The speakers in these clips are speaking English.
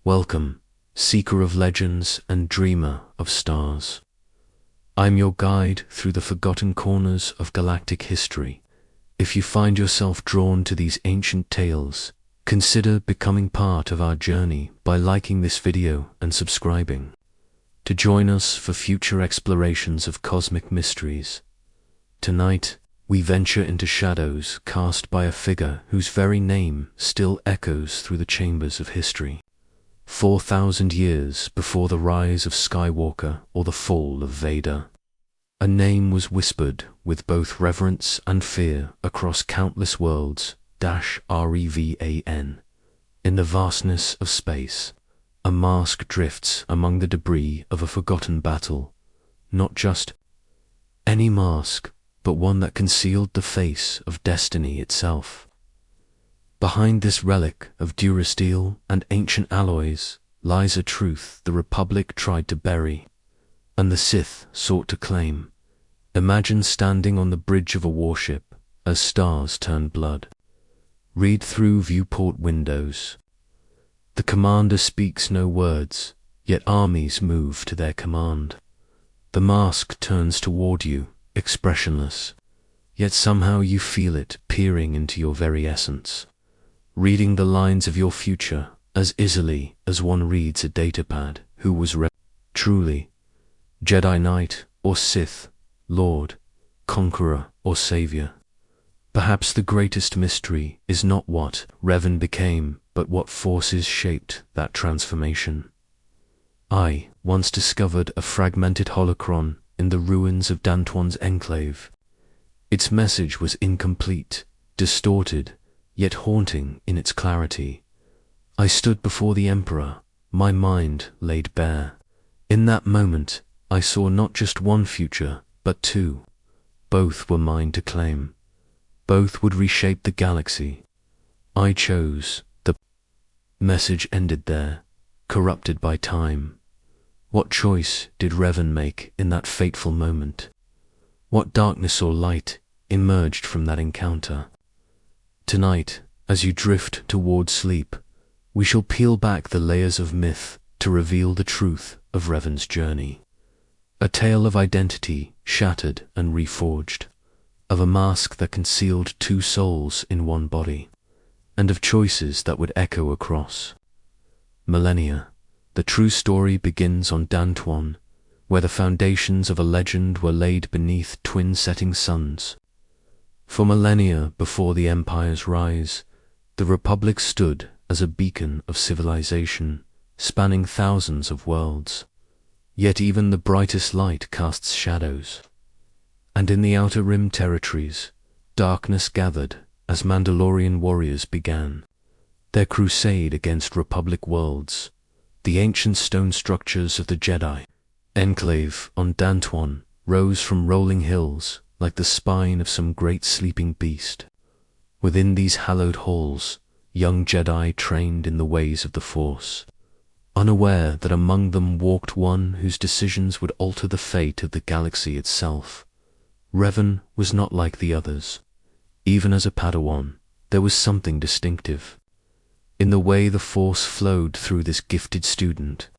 Welcome, seeker of legends and dreamer of stars. I'm your guide through the forgotten corners of galactic history. If you find yourself drawn to these ancient tales, consider becoming part of our journey by liking this video and subscribing to join us for future explorations of cosmic mysteries. Tonight, we venture into shadows cast by a figure whose very name still echoes through the chambers of history. 4,000 years before the rise of Skywalker or the fall of Vader, a name was whispered with both reverence and fear across countless worlds, Revan. In the vastness of space, a mask drifts among the debris of a forgotten battle. Not just any mask, but one that concealed the face of destiny itself. Behind this relic of durasteel and ancient alloys lies a truth the Republic tried to bury, and the Sith sought to claim. Imagine standing on the bridge of a warship as stars turn blood. Read through viewport windows. The commander speaks no words, yet armies move to their command. The mask turns toward you, expressionless, yet somehow you feel it peering into your very essence, reading the lines of your future as easily as one reads a datapad. Who was truly Jedi Knight or Sith Lord, Conqueror or Savior? Perhaps the greatest mystery is not what Revan became, but what forces shaped that transformation. I once discovered a fragmented holocron in the ruins of Dantuan's enclave. Its message was incomplete, distorted, yet haunting in its clarity. I stood before the Emperor, my mind laid bare. In that moment, I saw not just one future, but two. Both were mine to claim. Both would reshape the galaxy. I chose. The message ended there, corrupted by time. What choice did Revan make in that fateful moment? What darkness or light emerged from that encounter? Tonight, as you drift toward sleep, we shall peel back the layers of myth to reveal the truth of Revan's journey. A tale of identity shattered and reforged, of a mask that concealed two souls in one body, and of choices that would echo across millennia. The true story begins on Dantuan, where the foundations of a legend were laid beneath twin setting suns. For millennia before the Empire's rise, the Republic stood as a beacon of civilization, spanning thousands of worlds. Yet even the brightest light casts shadows. And in the Outer Rim territories, darkness gathered as Mandalorian warriors began their crusade against Republic worlds. The ancient stone structures of the Jedi enclave on Dantuan rose from rolling hills like the spine of some great sleeping beast. Within these hallowed halls, young Jedi trained in the ways of the Force, unaware that among them walked one whose decisions would alter the fate of the galaxy itself. Revan was not like the others. Even as a Padawan, there was something distinctive in the way the Force flowed through this gifted student.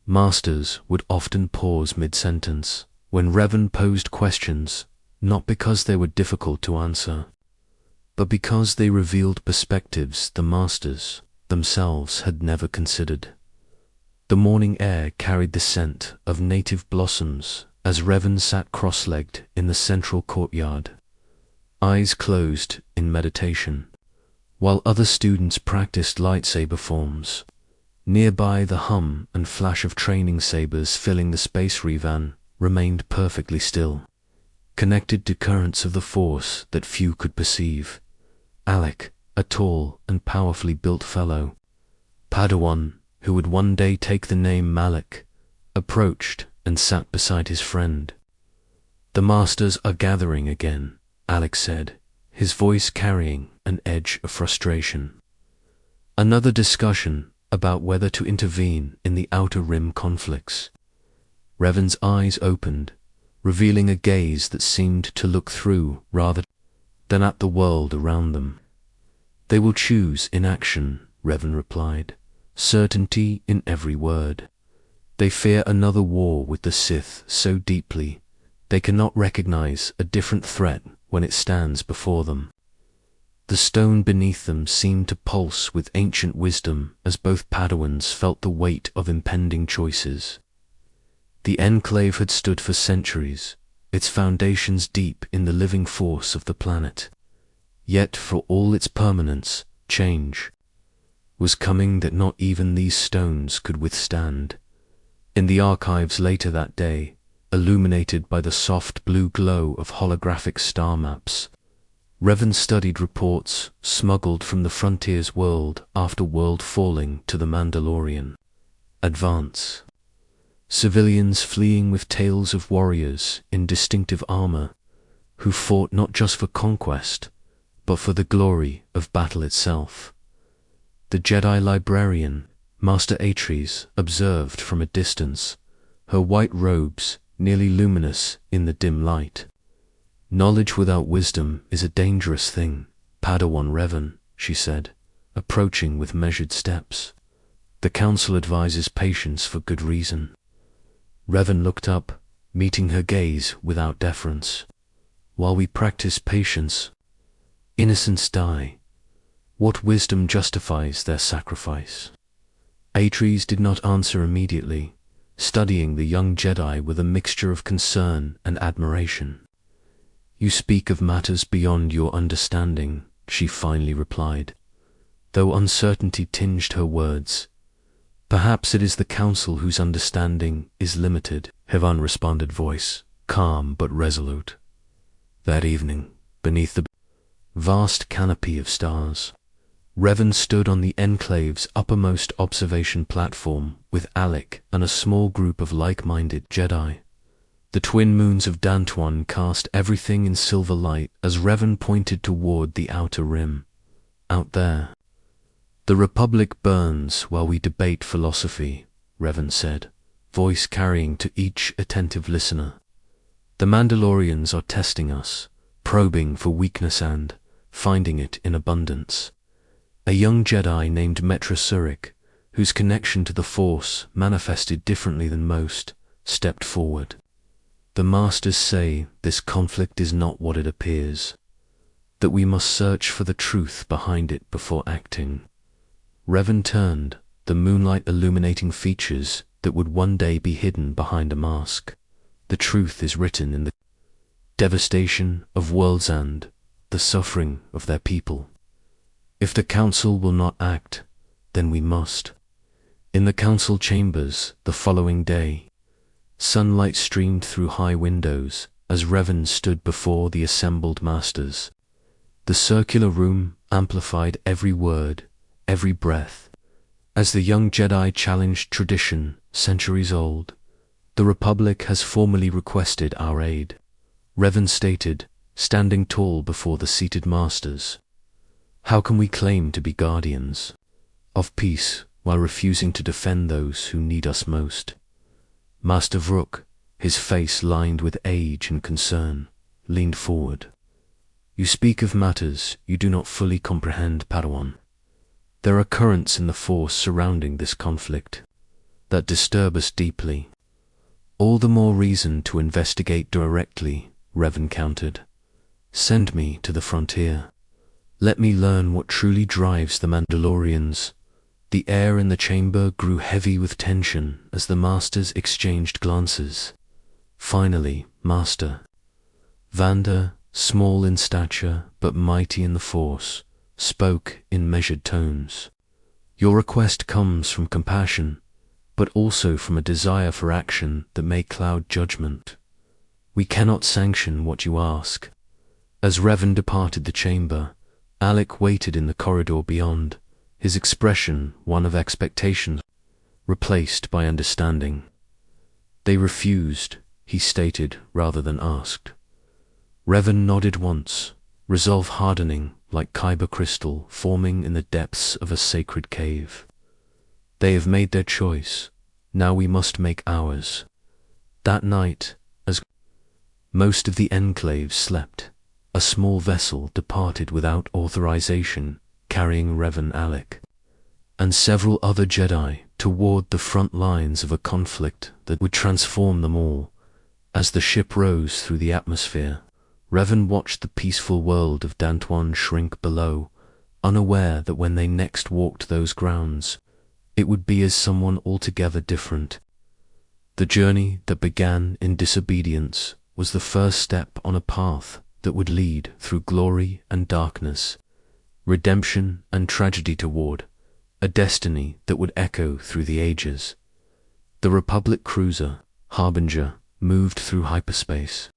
Masters would often pause mid-sentence when Revan posed questions, not because they were difficult to answer, but because they revealed perspectives the Masters themselves had never considered. The morning air carried the scent of native blossoms as Revan sat cross-legged in the central courtyard, eyes closed in meditation, while other students practiced lightsaber forms. Nearby, the hum and flash of training sabers filling the space Revan remained perfectly still, connected to currents of the Force that few could perceive. Alec, a tall and powerfully built fellow Padawan who would one day take the name Malak, approached and sat beside his friend. "The Masters are gathering again," Alec said, his voice carrying an edge of frustration. Another discussion about whether to intervene in the Outer Rim conflicts. Revan's eyes opened, revealing a gaze that seemed to look through rather than at the world around them. "They will choose inaction," Revan replied, certainty in every word. They fear another war with the Sith so deeply, they cannot recognize a different threat when it stands before them. The stone beneath them seemed to pulse with ancient wisdom as both Padawans felt the weight of impending choices. The enclave had stood for centuries, its foundations deep in the living force of the planet. Yet for all its permanence, change was coming that not even these stones could withstand. In the archives later that day, illuminated by the soft blue glow of holographic star maps, Revan studied reports smuggled from the frontier's world after world falling to the Mandalorian advance. Civilians fleeing with tales of warriors in distinctive armor who fought not just for conquest, but for the glory of battle itself. The Jedi librarian, Master Atreides, observed from a distance, her white robes nearly luminous in the dim light. Knowledge without wisdom is a dangerous thing, Padawan Revan, she said, approaching with measured steps. The council advises patience for good reason. Revan looked up, meeting her gaze without deference. While we practice patience, innocents die. What wisdom justifies their sacrifice? Atreides did not answer immediately, studying the young Jedi with a mixture of concern and admiration. You speak of matters beyond your understanding, she finally replied, though uncertainty tinged her words. Perhaps it is the council whose understanding is limited, Hevan responded, voice calm but resolute. That evening, beneath the vast canopy of stars, Revan stood on the enclave's uppermost observation platform with Alec and a small group of like-minded Jedi. The twin moons of Dantuan cast everything in silver light as Revan pointed toward the outer rim. Out there, the Republic burns while we debate philosophy, Revan said, voice carrying to each attentive listener. The Mandalorians are testing us, probing for weakness and finding it in abundance. A young Jedi named Metra Surik, whose connection to the Force manifested differently than most, stepped forward. The Masters say this conflict is not what it appears, that we must search for the truth behind it before acting. Revan turned, the moonlight illuminating features that would one day be hidden behind a mask. The truth is written in the devastation of worlds and the suffering of their people. If the council will not act, then we must. In the council chambers the following day, sunlight streamed through high windows as Revan stood before the assembled masters. The circular room amplified every word, every breath, as the young Jedi challenged tradition centuries old. The Republic has formally requested our aid, Revan stated, standing tall before the seated masters. How can we claim to be guardians of peace while refusing to defend those who need us most? Master Vrook, his face lined with age and concern, leaned forward. You speak of matters you do not fully comprehend, Padawan. There are currents in the Force surrounding this conflict that disturb us deeply. All the more reason to investigate directly, Revan countered. Send me to the frontier. Let me learn what truly drives the Mandalorians. The air in the chamber grew heavy with tension as the masters exchanged glances. Finally, Master Vander, small in stature but mighty in the Force, spoke in measured tones. Your request comes from compassion, but also from a desire for action that may cloud judgment. We cannot sanction what you ask. As Revan departed the chamber, Alec waited in the corridor beyond, his expression one of expectation, replaced by understanding. They refused, he stated rather than asked. Revan nodded once, resolve hardening like kyber crystal forming in the depths of a sacred cave. They have made their choice, now we must make ours. That night, as most of the enclave slept, a small vessel departed without authorization, carrying Revan Alec. and several other Jedi toward the front lines of a conflict that would transform them all. As the ship rose through the atmosphere, Revan watched the peaceful world of Dantwan shrink below, unaware that when they next walked those grounds, it would be as someone altogether different. The journey that began in disobedience was the first step on a path that would lead through glory and darkness, redemption and tragedy toward a destiny that would echo through the ages. The Republic cruiser, Harbinger, moved through hyperspace,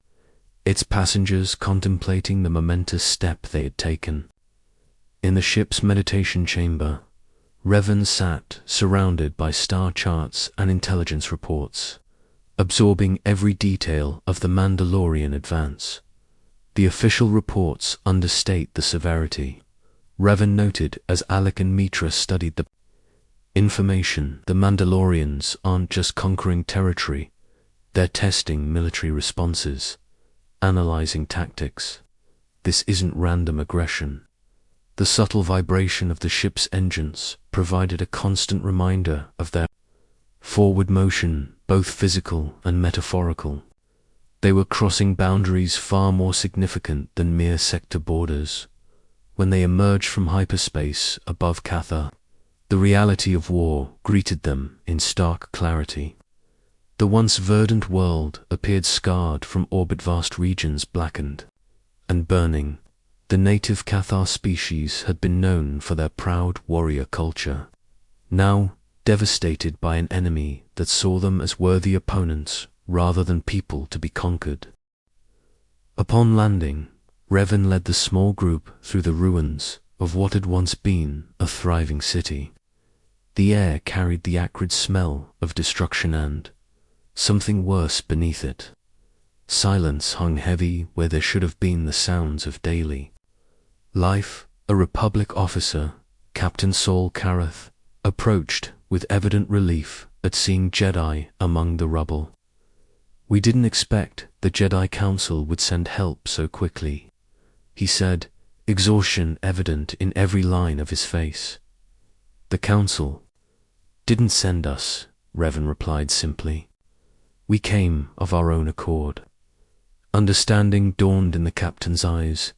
its passengers contemplating the momentous step they had taken. In the ship's meditation chamber, Revan sat surrounded by star charts and intelligence reports, absorbing every detail of the Mandalorian advance. The official reports understate the severity, Revan noted as Alec and Mitra studied the information. The Mandalorians aren't just conquering territory, they're testing military responses, analyzing tactics. This isn't random aggression. The subtle vibration of the ship's engines provided a constant reminder of their forward motion, both physical and metaphorical. They were crossing boundaries far more significant than mere sector borders. When they emerged from hyperspace above Cathar, the reality of war greeted them in stark clarity. The once verdant world appeared scarred from orbit, vast regions blackened and burning. The native Cathar species had been known for their proud warrior culture, now devastated by an enemy that saw them as worthy opponents rather than people to be conquered. Upon landing, Revan led the small group through the ruins of what had once been a thriving city. The air carried the acrid smell of destruction and something worse beneath it. Silence hung heavy where there should have been the sounds of daily life. A Republic officer, Captain Saul Karath, approached with evident relief at seeing Jedi among the rubble. "We didn't expect the Jedi Council would send help so quickly," he said, exhaustion evident in every line of his face. "The Council didn't send us," Revan replied simply. "We came of our own accord." Understanding dawned in the captain's eyes,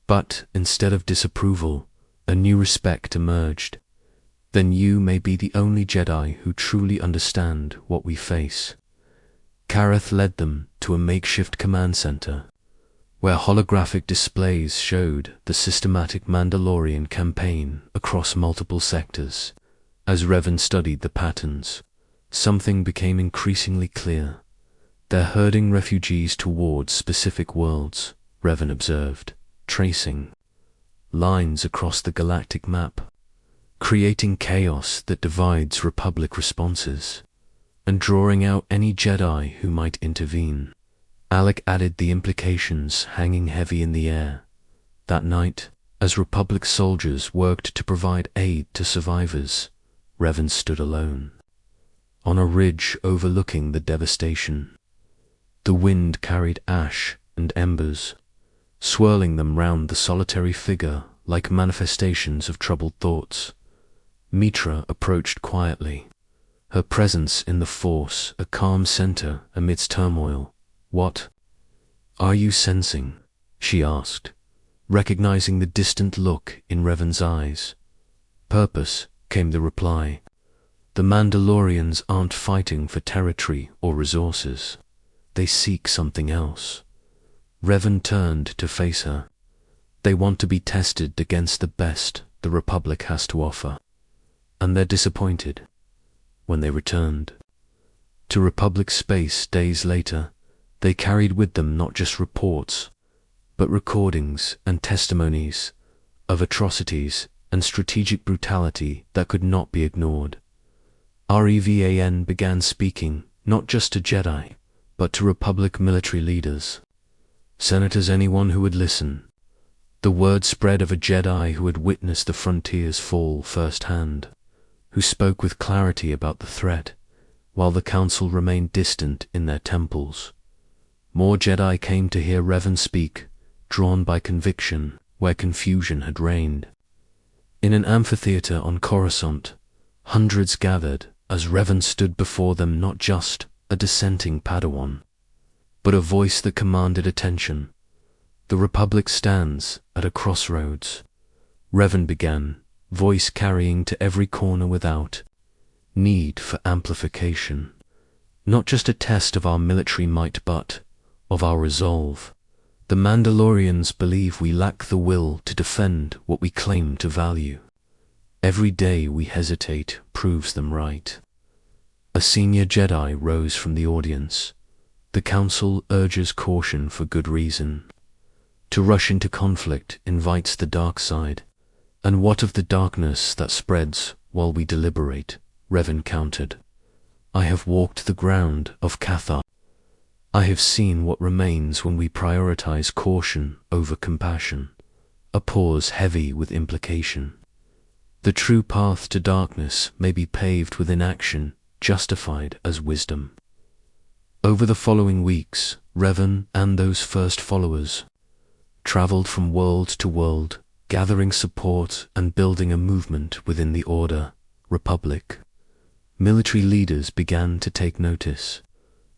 but instead of disapproval, a new respect emerged. "Then you may be the only Jedi who truly understand what we face." Karath led them to a makeshift command center, where holographic displays showed the systematic Mandalorian campaign across multiple sectors. As Revan studied the patterns, something became increasingly clear. "They're herding refugees towards specific worlds," Revan observed, tracing lines across the galactic map, creating chaos that divides Republic responses, and drawing out any Jedi who might intervene. Alec added the implications hanging heavy in the air. That night, as Republic soldiers worked to provide aid to survivors, Revan stood alone on a ridge overlooking the devastation. The wind carried ash and embers, swirling them round the solitary figure like manifestations of troubled thoughts. Mitra approached quietly, her presence in the Force a calm center amidst turmoil. "What are you sensing?" she asked, recognizing the distant look in Revan's eyes. "Purpose," came the reply. "The Mandalorians aren't fighting for territory or resources. They seek something else." Revan turned to face her. "They want to be tested against the best the Republic has to offer. And they're disappointed." When they returned to Republic space days later, they carried with them not just reports, but recordings and testimonies of atrocities and strategic brutality that could not be ignored. Revan began speaking not just to Jedi, but to Republic military leaders, senators, anyone who would listen. The word spread of a Jedi who had witnessed the frontier's fall firsthand, who spoke with clarity about the threat, while the Council remained distant in their temples. More Jedi came to hear Revan speak, drawn by conviction where confusion had reigned. In an amphitheater on Coruscant, Hundreds gathered as Revan stood before them, not just a dissenting Padawan, but a voice that commanded attention. The Republic stands at a crossroads, Revan began, voice carrying to every corner without need for amplification. Not just a test of our military might, but of our resolve. The Mandalorians believe we lack the will to defend what we claim to value. Every day we hesitate proves them right. A senior Jedi rose from the audience. The Council urges caution for good reason. To rush into conflict invites the dark side. And what of the darkness that spreads while we deliberate? Revan countered. I have walked the ground of Cathar. I have seen what remains when we prioritize caution over compassion. A pause heavy with implication. The true path to darkness may be paved with inaction, justified as wisdom. Over the following weeks, Revan and those first followers traveled from world to world, gathering support and building a movement within the Order, Republic. Military leaders began to take notice,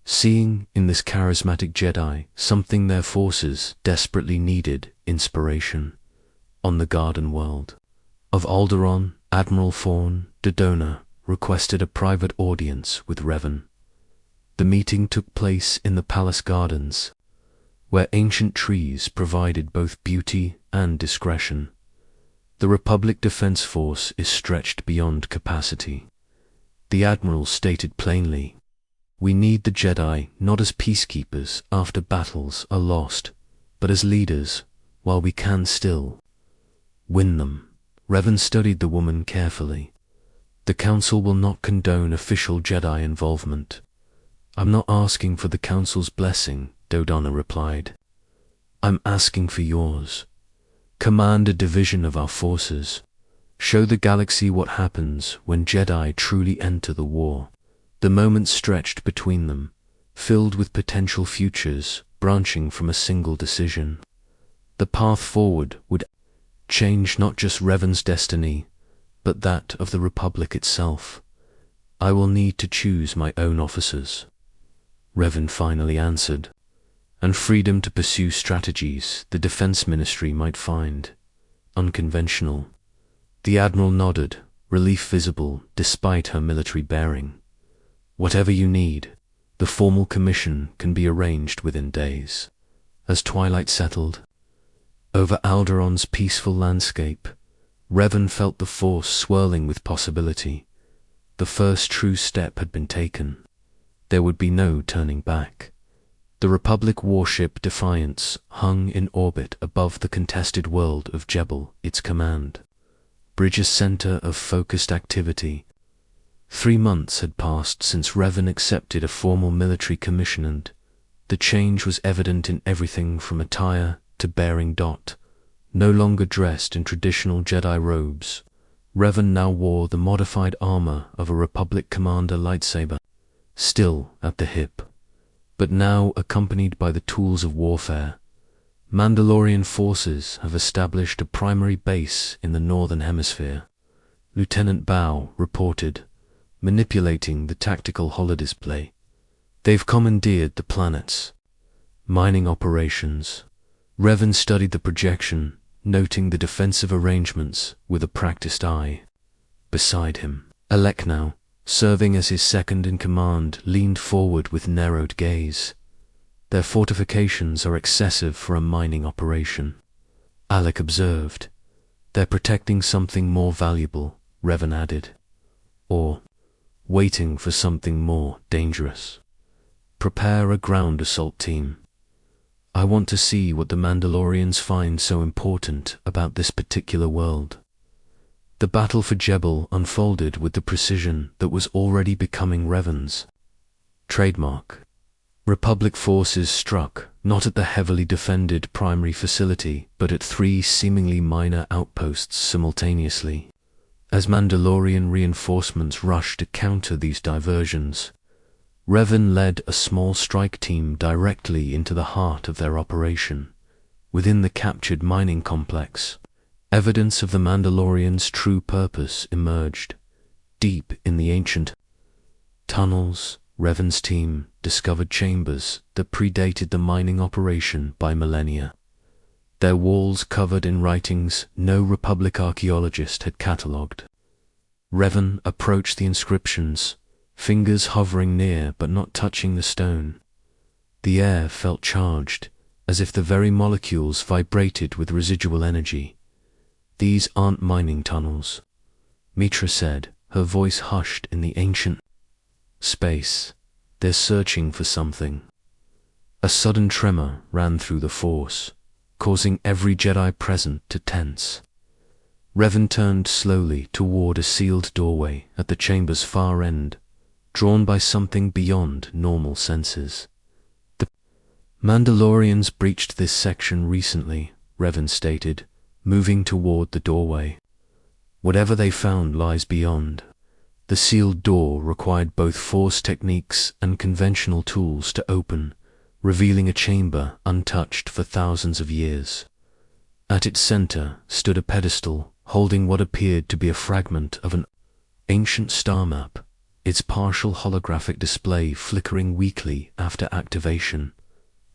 seeing in this charismatic Jedi something their forces desperately needed: inspiration. On the Garden World of Alderaan, Admiral Thrawn Dodona requested a private audience with Revan. The meeting took place in the palace gardens, where ancient trees provided both beauty and discretion. The Republic Defense Force is stretched beyond capacity. The Admiral stated plainly, we need the Jedi not as peacekeepers after battles are lost, but as leaders while we can still win them. Revan studied the woman carefully. The Council will not condone official Jedi involvement. I'm not asking for the Council's blessing, Dodona replied. I'm asking for yours. Command a division of our forces. Show the galaxy what happens when Jedi truly enter the war. The moments stretched between them, filled with potential futures branching from a single decision. The path forward would change not just Revan's destiny, but that of the Republic itself. I will need to choose my own officers, Revan finally answered, and freedom to pursue strategies the Defense Ministry might find unconventional. The Admiral nodded, relief visible despite her military bearing. Whatever you need, the formal commission can be arranged within days. As twilight settled over Alderaan's peaceful landscape, Revan felt the Force swirling with possibility. The first true step had been taken. There would be no turning back. The Republic warship Defiance hung in orbit above the contested world of Jebel, its command. Bridge's center of focused activity. 3 months had passed since Revan accepted a formal military commission, and the change was evident in everything from attire to bearing. No longer dressed in traditional Jedi robes, Revan now wore the modified armor of a Republic commander lightsaber, still at the hip, but now accompanied by the tools of warfare. Mandalorian forces have established a primary base in the Northern Hemisphere, Lieutenant Bao reported, manipulating the tactical holodisplay. They've commandeered the planets. Mining operations. Revan studied the projection, noting the defensive arrangements with a practiced eye. Beside him, Alek, serving as his second-in-command, leaned forward with narrowed gaze. Their fortifications are excessive for a mining operation, Alek observed. They're protecting something more valuable, Revan added. Or waiting for something more dangerous. Prepare a ground assault team. I want to see what the Mandalorians find so important about this particular world. The battle for Jebel unfolded with the precision that was already becoming Revan's trademark. Republic forces struck not at the heavily defended primary facility, but at 3 seemingly minor outposts simultaneously. As Mandalorian reinforcements rushed to counter these diversions, Revan led a small strike team directly into the heart of their operation. Within the captured mining complex, evidence of the Mandalorians' true purpose emerged. Deep in the ancient tunnels, Revan's team discovered chambers that predated the mining operation by millennia. Their walls covered in writings no Republic archaeologist had catalogued. Revan approached the inscriptions, fingers hovering near but not touching the stone. The air felt charged, as if the very molecules vibrated with residual energy. "These aren't mining tunnels," Mitra said, her voice hushed in the ancient space. "They're searching for something." A sudden tremor ran through the Force, causing every Jedi present to tense. Revan turned slowly toward a sealed doorway at the chamber's far end, drawn by something beyond normal senses. "The Mandalorians breached this section recently," Revan stated, moving toward the doorway. "Whatever they found lies beyond." The sealed door required both Force techniques and conventional tools to open, revealing a chamber untouched for thousands of years. At its center stood a pedestal holding what appeared to be a fragment of an ancient star map, its partial holographic display flickering weakly after activation.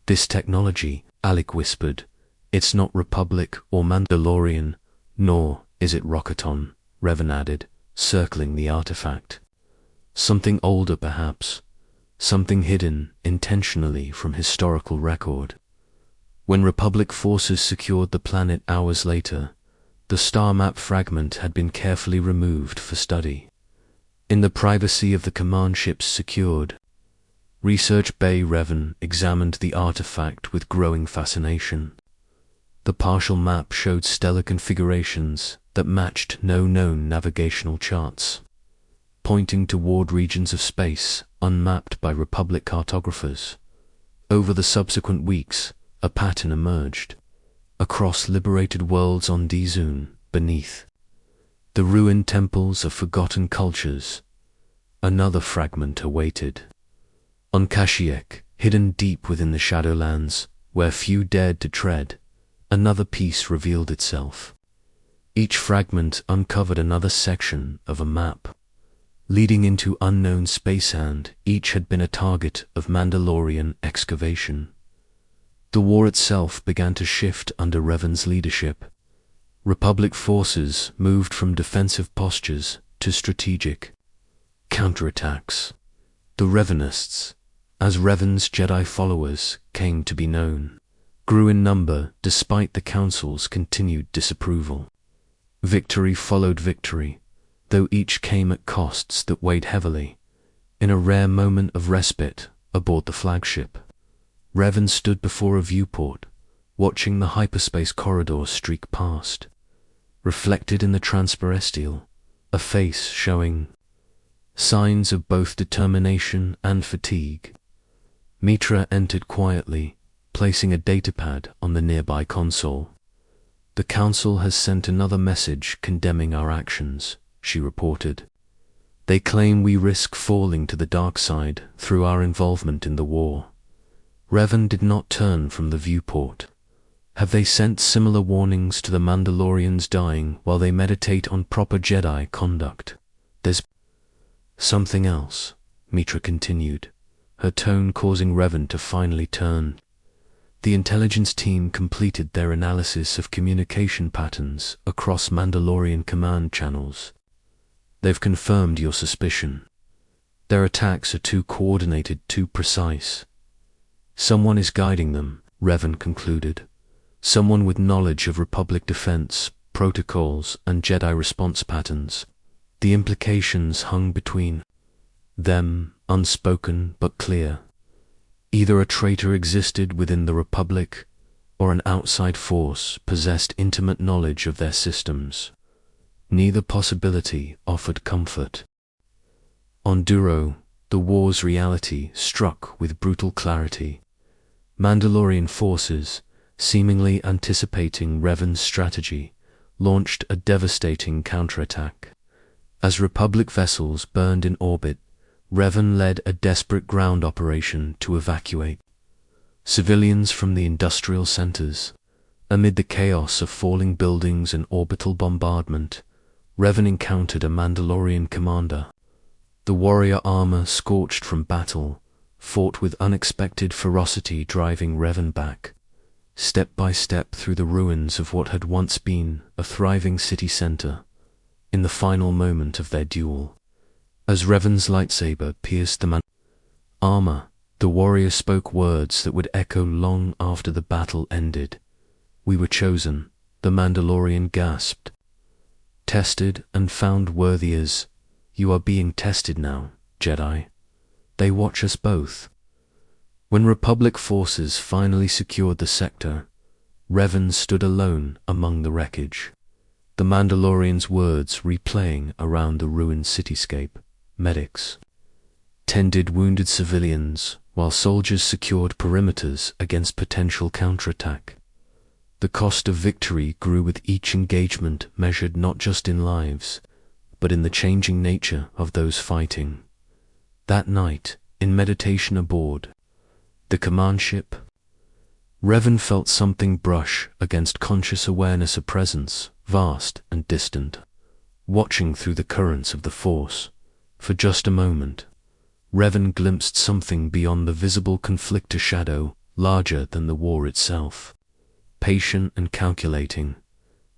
"This technology," Alec whispered, "it's not Republic or Mandalorian, nor is it Rockaton," Revan added, circling the artifact. "Something older, perhaps. Something hidden intentionally from historical record." When Republic forces secured the planet hours later, the star map fragment had been carefully removed for study. In the privacy of the command ships secured, Research Bay, Revan examined the artifact with growing fascination. The partial map showed stellar configurations that matched no known navigational charts, pointing toward regions of space unmapped by Republic cartographers. Over the subsequent weeks, a pattern emerged. Across liberated worlds on Dizun, beneath the ruined temples of forgotten cultures, another fragment awaited. On Kashyyyk, hidden deep within the Shadowlands, where few dared to tread, another piece revealed itself. Each fragment uncovered another section of a map, leading into unknown space, and each had been a target of Mandalorian excavation. The war itself began to shift under Revan's leadership. Republic forces moved from defensive postures to strategic counterattacks. The Revanists, as Revan's Jedi followers came to be known, grew in number despite the Council's continued disapproval. Victory followed victory, though each came at costs that weighed heavily. In a rare moment of respite aboard the flagship, Revan stood before a viewport, watching the hyperspace corridor streak past. Reflected in the transparestial, a face showing signs of both determination and fatigue. Mitra entered quietly, placing a datapad on the nearby console. "The Council has sent another message condemning our actions," she reported. "They claim we risk falling to the dark side through our involvement in the war." Revan did not turn from the viewport. "Have they sent similar warnings to the Mandalorians dying while they meditate on proper Jedi conduct?" "There's something else," Mitra continued, her tone causing Revan to finally turn. "The intelligence team completed their analysis of communication patterns across Mandalorian command channels. They've confirmed your suspicion. Their attacks are too coordinated, too precise. Someone is guiding them," Revan concluded. "Someone with knowledge of Republic defense, protocols, and Jedi response patterns." The implications hung between them, unspoken but clear. Either a traitor existed within the Republic, or an outside force possessed intimate knowledge of their systems. Neither possibility offered comfort. On Duro, the war's reality struck with brutal clarity. Mandalorian forces, seemingly anticipating Revan's strategy, launched a devastating counterattack. As Republic vessels burned in orbit, Revan led a desperate ground operation to evacuate civilians from the industrial centers. Amid the chaos of falling buildings and orbital bombardment, Revan encountered a Mandalorian commander. The warrior armor, scorched from battle, fought with unexpected ferocity, driving Revan back, step by step through the ruins of what had once been a thriving city center. In the final moment of their duel, as Revan's lightsaber pierced the armor, the warrior spoke words that would echo long after the battle ended. "We were chosen," the Mandalorian gasped. "Tested and found worthy as you are being tested now, Jedi. They watch us both." When Republic forces finally secured the sector, Revan stood alone among the wreckage, the Mandalorian's words replaying around the ruined cityscape. Medics tended wounded civilians, while soldiers secured perimeters against potential counterattack. The cost of victory grew with each engagement, measured not just in lives, but in the changing nature of those fighting. That night, in meditation aboard the command ship, Revan felt something brush against conscious awareness, a presence, vast and distant, watching through the currents of the Force. For just a moment, Revan glimpsed something beyond the visible conflict, a shadow larger than the war itself, patient and calculating.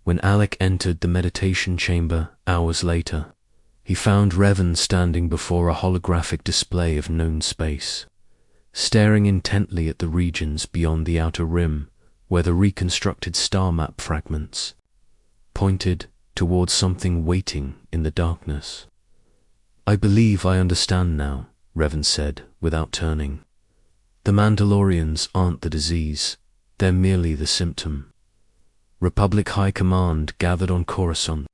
When Alec entered the meditation chamber hours later, he found Revan standing before a holographic display of known space, staring intently at the regions beyond the outer rim, where the reconstructed star map fragments pointed towards something waiting in the darkness. "I believe I understand now," Revan said without turning. "The Mandalorians aren't the disease, they're merely the symptom." Republic High Command gathered on Coruscant,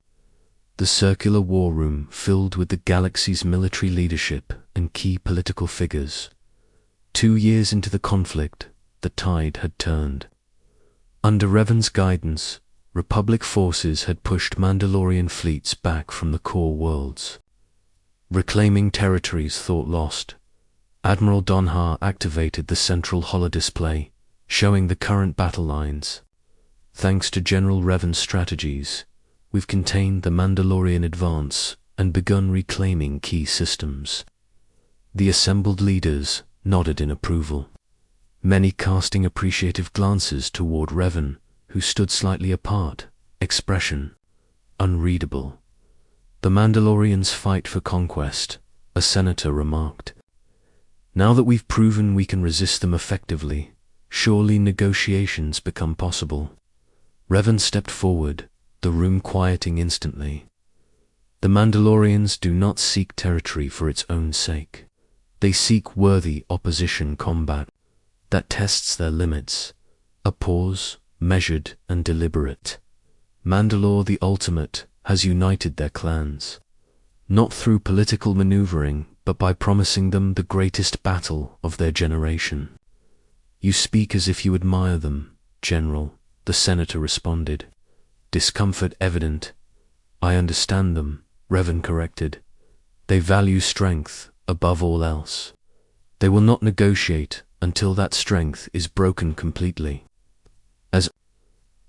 the circular war room filled with the galaxy's military leadership and key political figures. 2 years into the conflict, the tide had turned. Under Revan's guidance, Republic forces had pushed Mandalorian fleets back from the core worlds, reclaiming territories thought lost. Admiral Donhar activated the central holodisplay, showing the current battle lines. "Thanks to General Revan's strategies, we've contained the Mandalorian advance and begun reclaiming key systems." The assembled leaders nodded in approval, many casting appreciative glances toward Revan, who stood slightly apart, expression unreadable. "The Mandalorians fight for conquest," a senator remarked. "Now that we've proven we can resist them effectively, surely negotiations become possible." Revan stepped forward, the room quieting instantly. "The Mandalorians do not seek territory for its own sake. They seek worthy opposition combat that tests their limits." A pause, measured and deliberate. "Mandalore the Ultimate has united their clans, not through political maneuvering, but by promising them the greatest battle of their generation." "You speak as if you admire them, General," the senator responded, discomfort evident. "I understand them," Revan corrected. "They value strength above all else. They will not negotiate until that strength is broken completely." As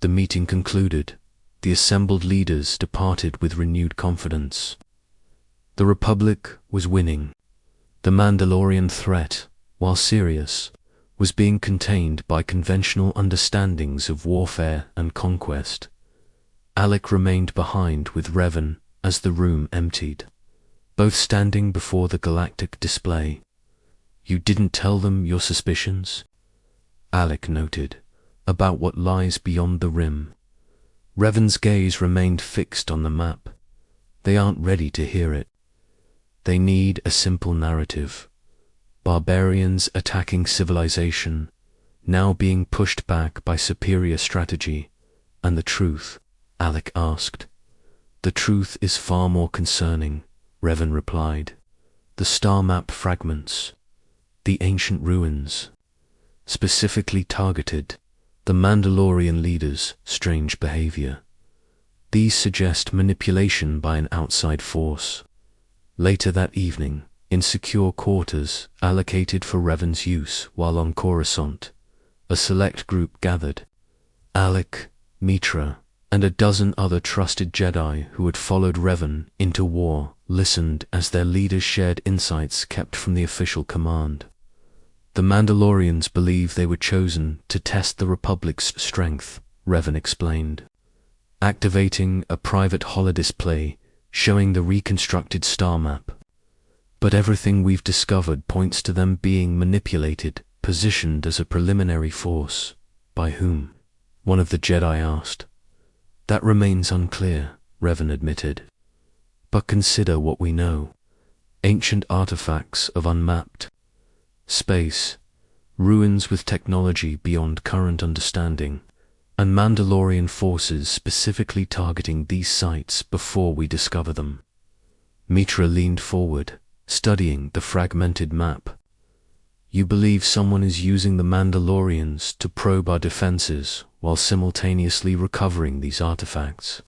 the meeting concluded, the assembled leaders departed with renewed confidence. The Republic was winning. The Mandalorian threat, while serious, was being contained by conventional understandings of warfare and conquest. Alec remained behind with Revan as the room emptied, both standing before the galactic display. "You didn't tell them your suspicions?" Alec noted, "about what lies beyond the rim." Revan's gaze remained fixed on the map. "They aren't ready to hear it. They need a simple narrative. Barbarians attacking civilization, now being pushed back by superior strategy. And the truth?" Alec asked. "The truth is far more concerning," Revan replied. "The star map fragments, the ancient ruins, specifically targeted the Mandalorian leaders' strange behavior. These suggest manipulation by an outside force." Later that evening, in secure quarters allocated for Revan's use while on Coruscant, a select group gathered. Alec, Mitra, and a dozen other trusted Jedi who had followed Revan into war listened as their leaders shared insights kept from the official command. The Mandalorians believe they were chosen to test the Republic's strength, Revan explained, activating a private holodisplay showing the reconstructed star map. But everything we've discovered points to them being manipulated, positioned as a preliminary force. By whom? One of the Jedi asked. That remains unclear, Revan admitted. But consider what we know. Ancient artifacts of unmapped space, ruins with technology beyond current understanding, and Mandalorian forces specifically targeting these sites before we discover them. Mitra leaned forward, studying the fragmented map. You believe someone is using the Mandalorians to probe our defenses while simultaneously recovering these artifacts.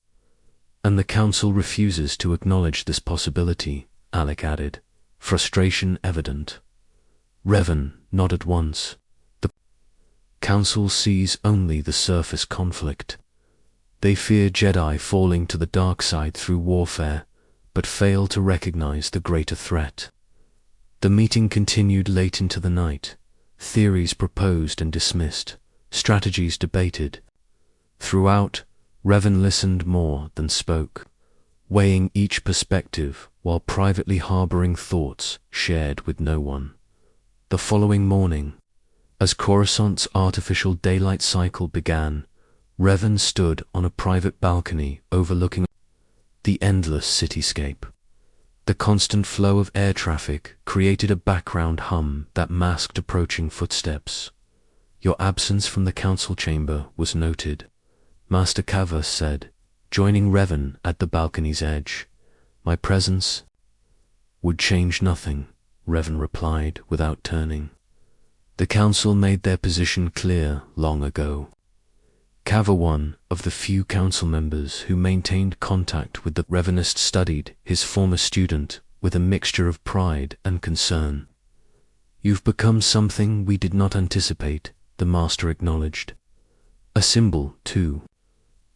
And the Council refuses to acknowledge this possibility, Alec added, frustration evident. Revan nodded once. The Council sees only the surface conflict. They fear Jedi falling to the dark side through warfare, but fail to recognize the greater threat. The meeting continued late into the night, theories proposed and dismissed, strategies debated. Throughout, Revan listened more than spoke, weighing each perspective while privately harboring thoughts shared with no one. The following morning, as Coruscant's artificial daylight cycle began, Revan stood on a private balcony overlooking the endless cityscape. The constant flow of air traffic created a background hum that masked approaching footsteps. Your absence from the council chamber was noted, Master Kava said, joining Revan at the balcony's edge. My presence would change nothing, Revan replied without turning. The council made their position clear long ago. Kava, one of the few council members who maintained contact with the Revanist, studied his former student with a mixture of pride and concern. You've become something we did not anticipate, the master acknowledged. A symbol, too.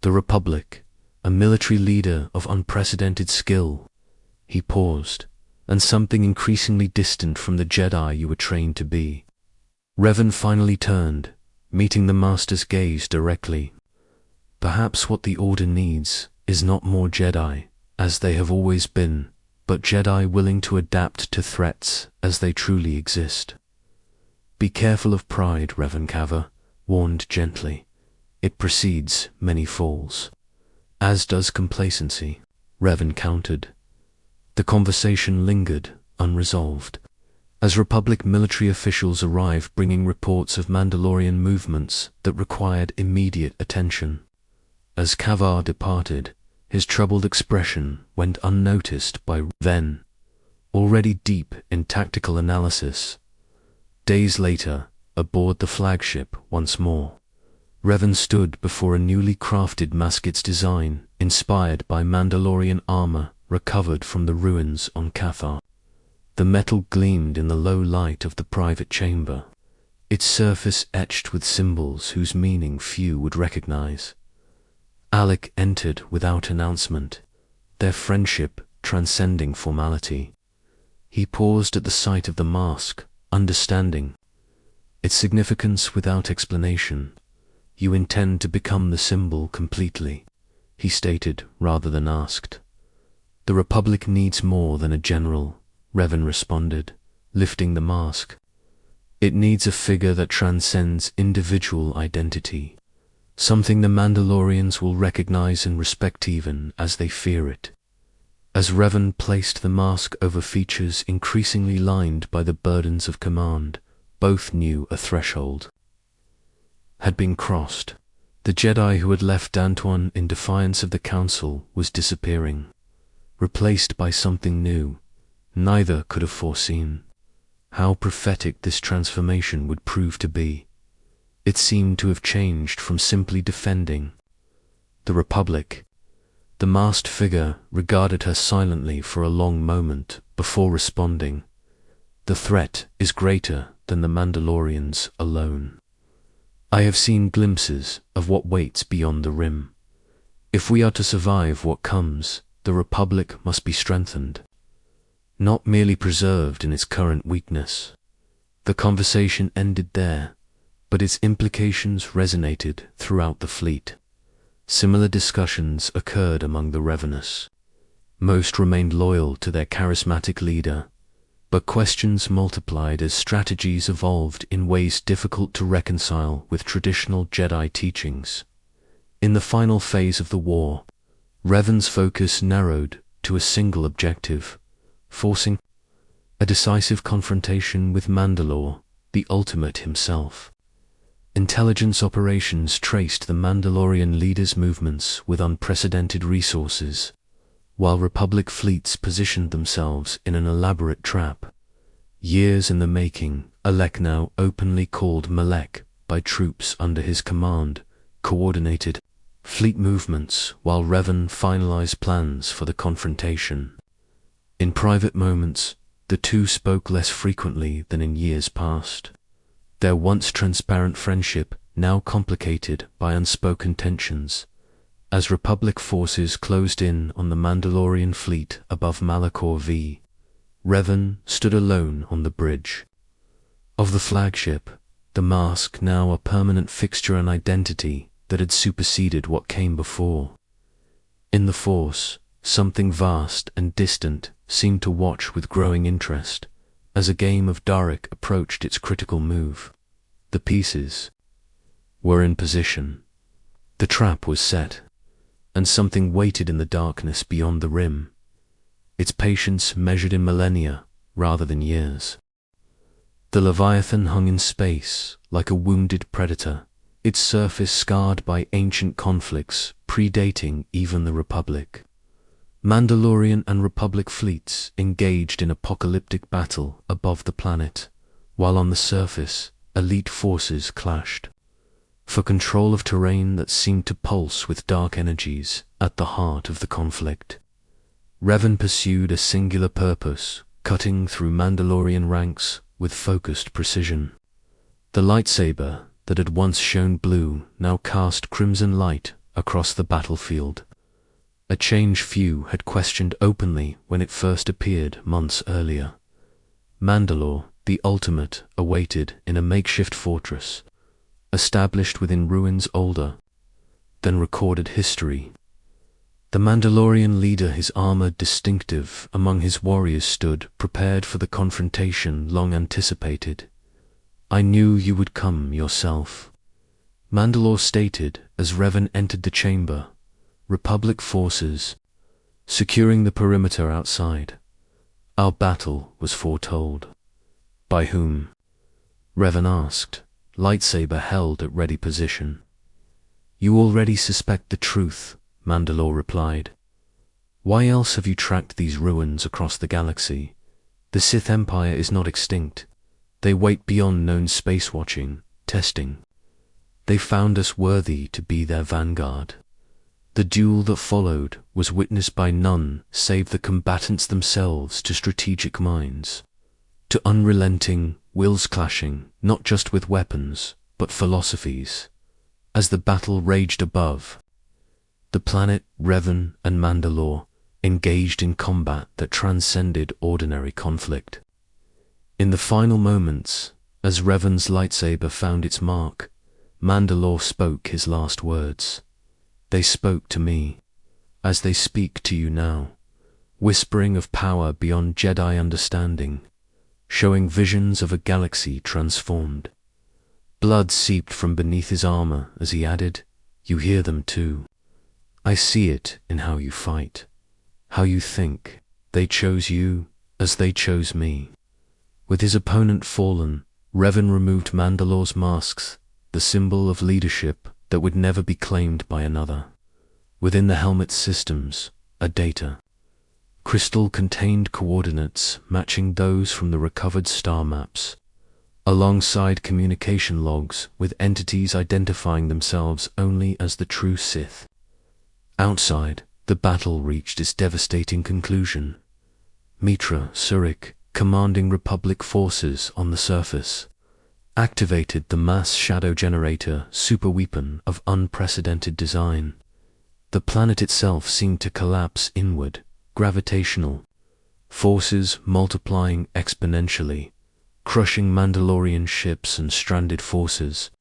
The Republic, a military leader of unprecedented skill. He paused, and something increasingly distant from the Jedi you were trained to be. Revan finally turned, meeting the master's gaze directly. Perhaps what the Order needs is not more Jedi, as they have always been, but Jedi willing to adapt to threats as they truly exist. Be careful of pride, Revan Kava warned gently. It precedes many falls. As does complacency, Revan countered. The conversation lingered, unresolved, as Republic military officials arrived bringing reports of Mandalorian movements that required immediate attention. As Kavar departed, his troubled expression went unnoticed by Revan, already deep in tactical analysis. Days later, aboard the flagship once more, Revan stood before a newly crafted masket's design inspired by Mandalorian armor recovered from the ruins on Cathar. The metal gleamed in the low light of the private chamber, its surface etched with symbols whose meaning few would recognize. Alec entered without announcement, their friendship transcending formality. He paused at the sight of the mask, understanding its significance without explanation. You intend to become the symbol completely, he stated rather than asked. The Republic needs more than a general, Revan responded, lifting the mask. It needs a figure that transcends individual identity, something the Mandalorians will recognize and respect even as they fear it. As Revan placed the mask over features increasingly lined by the burdens of command, both knew a threshold had been crossed. The Jedi who had left Dantooine in defiance of the Council was disappearing, replaced by something new. Neither could have foreseen how prophetic this transformation would prove to be. It seemed to have changed from simply defending the Republic. The masked figure regarded her silently for a long moment before responding. The threat is greater than the Mandalorians alone. I have seen glimpses of what waits beyond the rim. If we are to survive what comes, the Republic must be strengthened, not merely preserved in its current weakness. The conversation ended there, but its implications resonated throughout the fleet. Similar discussions occurred among the Revenants. Most remained loyal to their charismatic leader, but questions multiplied as strategies evolved in ways difficult to reconcile with traditional Jedi teachings. In the final phase of the war, Revan's focus narrowed to a single objective, forcing a decisive confrontation with Mandalore, the Ultimate himself. Intelligence operations traced the Mandalorian leader's movements with unprecedented resources, while Republic fleets positioned themselves in an elaborate trap. Years in the making, Alec, now openly called Malek by troops under his command, coordinated fleet movements while Revan finalized plans for the confrontation. In private moments, the two spoke less frequently than in years past. Their once transparent friendship now complicated by unspoken tensions. As Republic forces closed in on the Mandalorian fleet above Malachor V, Revan stood alone on the bridge of the flagship, the mask now a permanent fixture and identity that had superseded what came before. In the Force, something vast and distant seemed to watch with growing interest as a game of Dark approached its critical move. The pieces were in position. The trap was set, and something waited in the darkness beyond the rim, its patience measured in millennia rather than years. The Leviathan hung in space like a wounded predator, its surface scarred by ancient conflicts predating even the Republic. Mandalorian and Republic fleets engaged in apocalyptic battle above the planet, while on the surface, elite forces clashed for control of terrain that seemed to pulse with dark energies at the heart of the conflict. Revan pursued a singular purpose, cutting through Mandalorian ranks with focused precision. The lightsaber that had once shone blue now cast crimson light across the battlefield, a change few had questioned openly when it first appeared months earlier. Mandalore, the Ultimate, awaited in a makeshift fortress, established within ruins older than recorded history. The Mandalorian leader, his armor distinctive among his warriors, stood prepared for the confrontation long anticipated. "I knew you would come yourself," Mandalore stated as Revan entered the chamber, Republic forces securing the perimeter outside. "Our battle was foretold." "By whom?" Revan asked, lightsaber held at ready position. "You already suspect the truth," Mandalore replied. "Why else have you tracked these ruins across the galaxy? The Sith Empire is not extinct. They wait beyond known space watching, testing. They found us worthy to be their vanguard." The duel that followed was witnessed by none save the combatants themselves, to strategic minds, to unrelenting wills clashing not just with weapons, but philosophies. As the battle raged above the planet, Revan and Mandalore engaged in combat that transcended ordinary conflict. In the final moments, as Revan's lightsaber found its mark, Mandalore spoke his last words. "They spoke to me, as they speak to you now, whispering of power beyond Jedi understanding, showing visions of a galaxy transformed." Blood seeped from beneath his armor as he added, "You hear them too. I see it in how you fight, how you think. They chose you as they chose me." With his opponent fallen, Revan removed Mandalore's masks, the symbol of leadership that would never be claimed by another. Within the helmet's systems, a data crystal contained coordinates matching those from the recovered star maps, alongside communication logs with entities identifying themselves only as the true Sith. Outside, the battle reached its devastating conclusion. Mitra Surik, commanding Republic forces on the surface, activated the mass shadow generator superweapon of unprecedented design. The planet itself seemed to collapse inward, gravitational forces multiplying exponentially, crushing Mandalorian ships and stranded forces.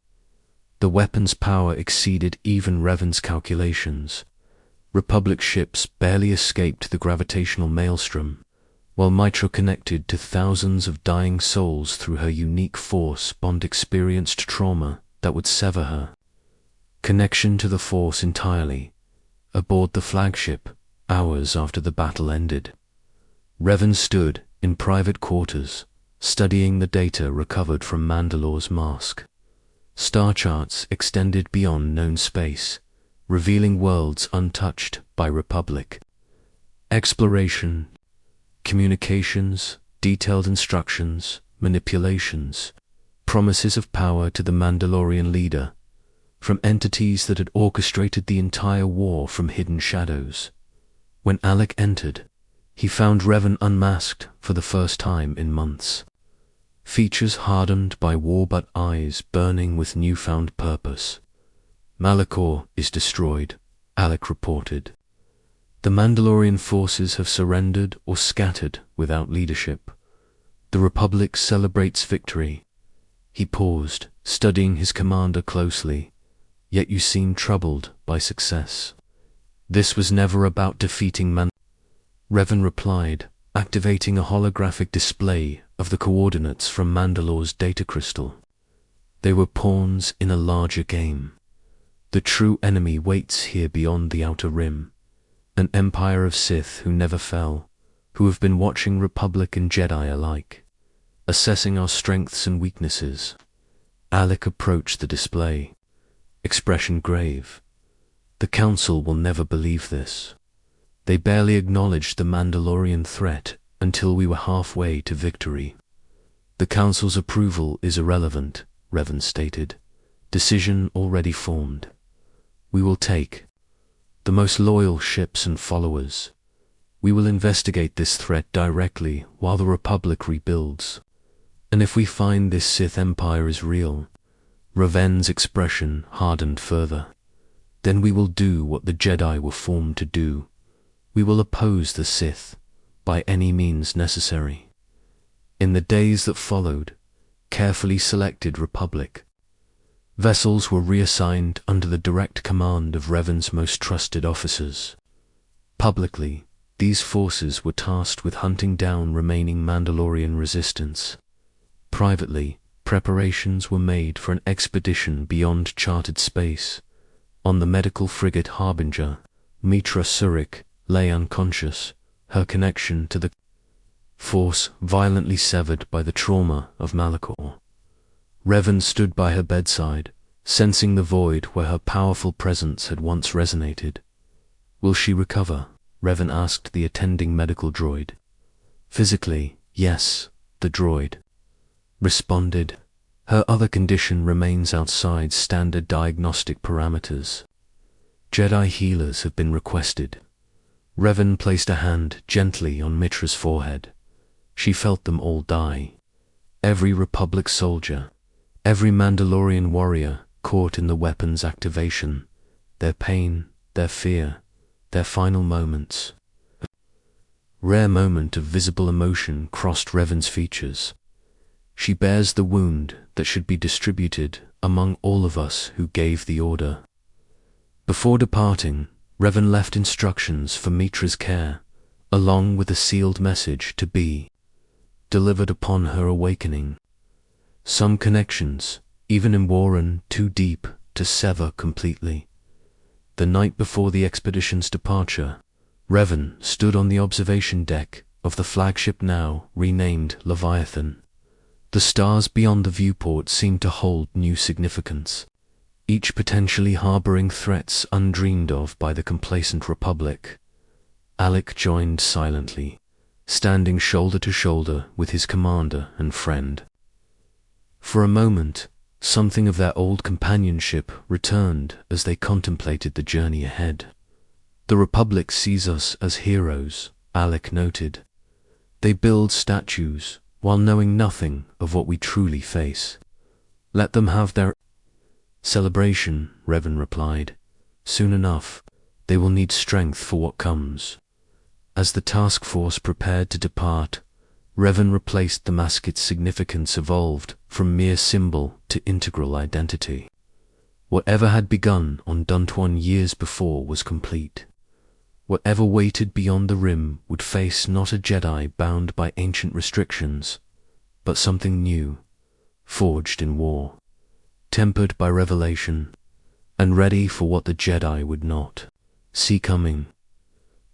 The weapon's power exceeded even Revan's calculations. Republic ships barely escaped the gravitational maelstrom, while Mitra connected to thousands of dying souls through her unique force bond experienced trauma that would sever her connection to the Force entirely. Aboard the flagship, hours after the battle ended, Revan stood in private quarters, studying the data recovered from Mandalore's mask. Star charts extended beyond known space, revealing worlds untouched by Republic exploration, communications, detailed instructions, manipulations, promises of power to the Mandalorian leader, from entities that had orchestrated the entire war from hidden shadows. When Alec entered, he found Revan unmasked for the first time in months. Features hardened by war but eyes burning with newfound purpose. Malachor is destroyed, Alec reported. The Mandalorian forces have surrendered or scattered without leadership. The Republic celebrates victory. He paused, studying his commander closely. Yet you seem troubled by success. This was never about defeating Revan replied, activating a holographic display of the coordinates from Mandalore's data crystal. They were pawns in a larger game. The true enemy waits here beyond the outer rim. An empire of Sith who never fell, who have been watching Republic and Jedi alike, assessing our strengths and weaknesses. Alec approached the display, expression grave. The Council will never believe this. They barely acknowledged the Mandalorian threat until we were halfway to victory. The Council's approval is irrelevant, Revan stated. Decision already formed. We will take the most loyal ships and followers. We will investigate this threat directly while the Republic rebuilds. And if we find this Sith Empire is real, Revan's expression hardened further, then we will do what the Jedi were formed to do. We will oppose the Sith by any means necessary. In the days that followed, carefully selected Republic vessels were reassigned under the direct command of Revan's most trusted officers. Publicly, these forces were tasked with hunting down remaining Mandalorian resistance. Privately, preparations were made for an expedition beyond charted space. On the medical frigate Harbinger, Mitra Surik lay unconscious, her connection to the Force violently severed by the trauma of Malachor. Revan stood by her bedside, sensing the void where her powerful presence had once resonated. Will she recover? Revan asked the attending medical droid. Physically, yes, the droid responded. Her other condition remains outside standard diagnostic parameters. Jedi healers have been requested. Revan placed a hand gently on Mitra's forehead. She felt them all die. Every Republic soldier, every Mandalorian warrior caught in the weapon's activation, their pain, their fear, their final moments. A rare moment of visible emotion crossed Revan's features. She bears the wound that should be distributed among all of us who gave the order. Before departing, Revan left instructions for Mitra's care, along with a sealed message to be delivered upon her awakening. Some connections, even in Warren, too deep to sever completely. The night before the expedition's departure, Revan stood on the observation deck of the flagship now renamed Leviathan. The stars beyond the viewport seemed to hold new significance, each potentially harboring threats undreamed of by the complacent Republic. Alec joined silently, standing shoulder to shoulder with his commander and friend. For a moment, something of their old companionship returned as they contemplated the journey ahead. The Republic sees us as heroes, Alec noted. They build statues while knowing nothing of what we truly face. Let them have their celebration, Revan replied. Soon enough, They will need strength for what comes. As the task force prepared to depart, Revan replaced the mask. Its significance evolved from mere symbol to integral identity. Whatever had begun on Dantwan years before was complete. Whatever waited beyond the rim would face not a Jedi bound by ancient restrictions, but something new, forged in war, tempered by revelation, and ready for what the Jedi would not see coming.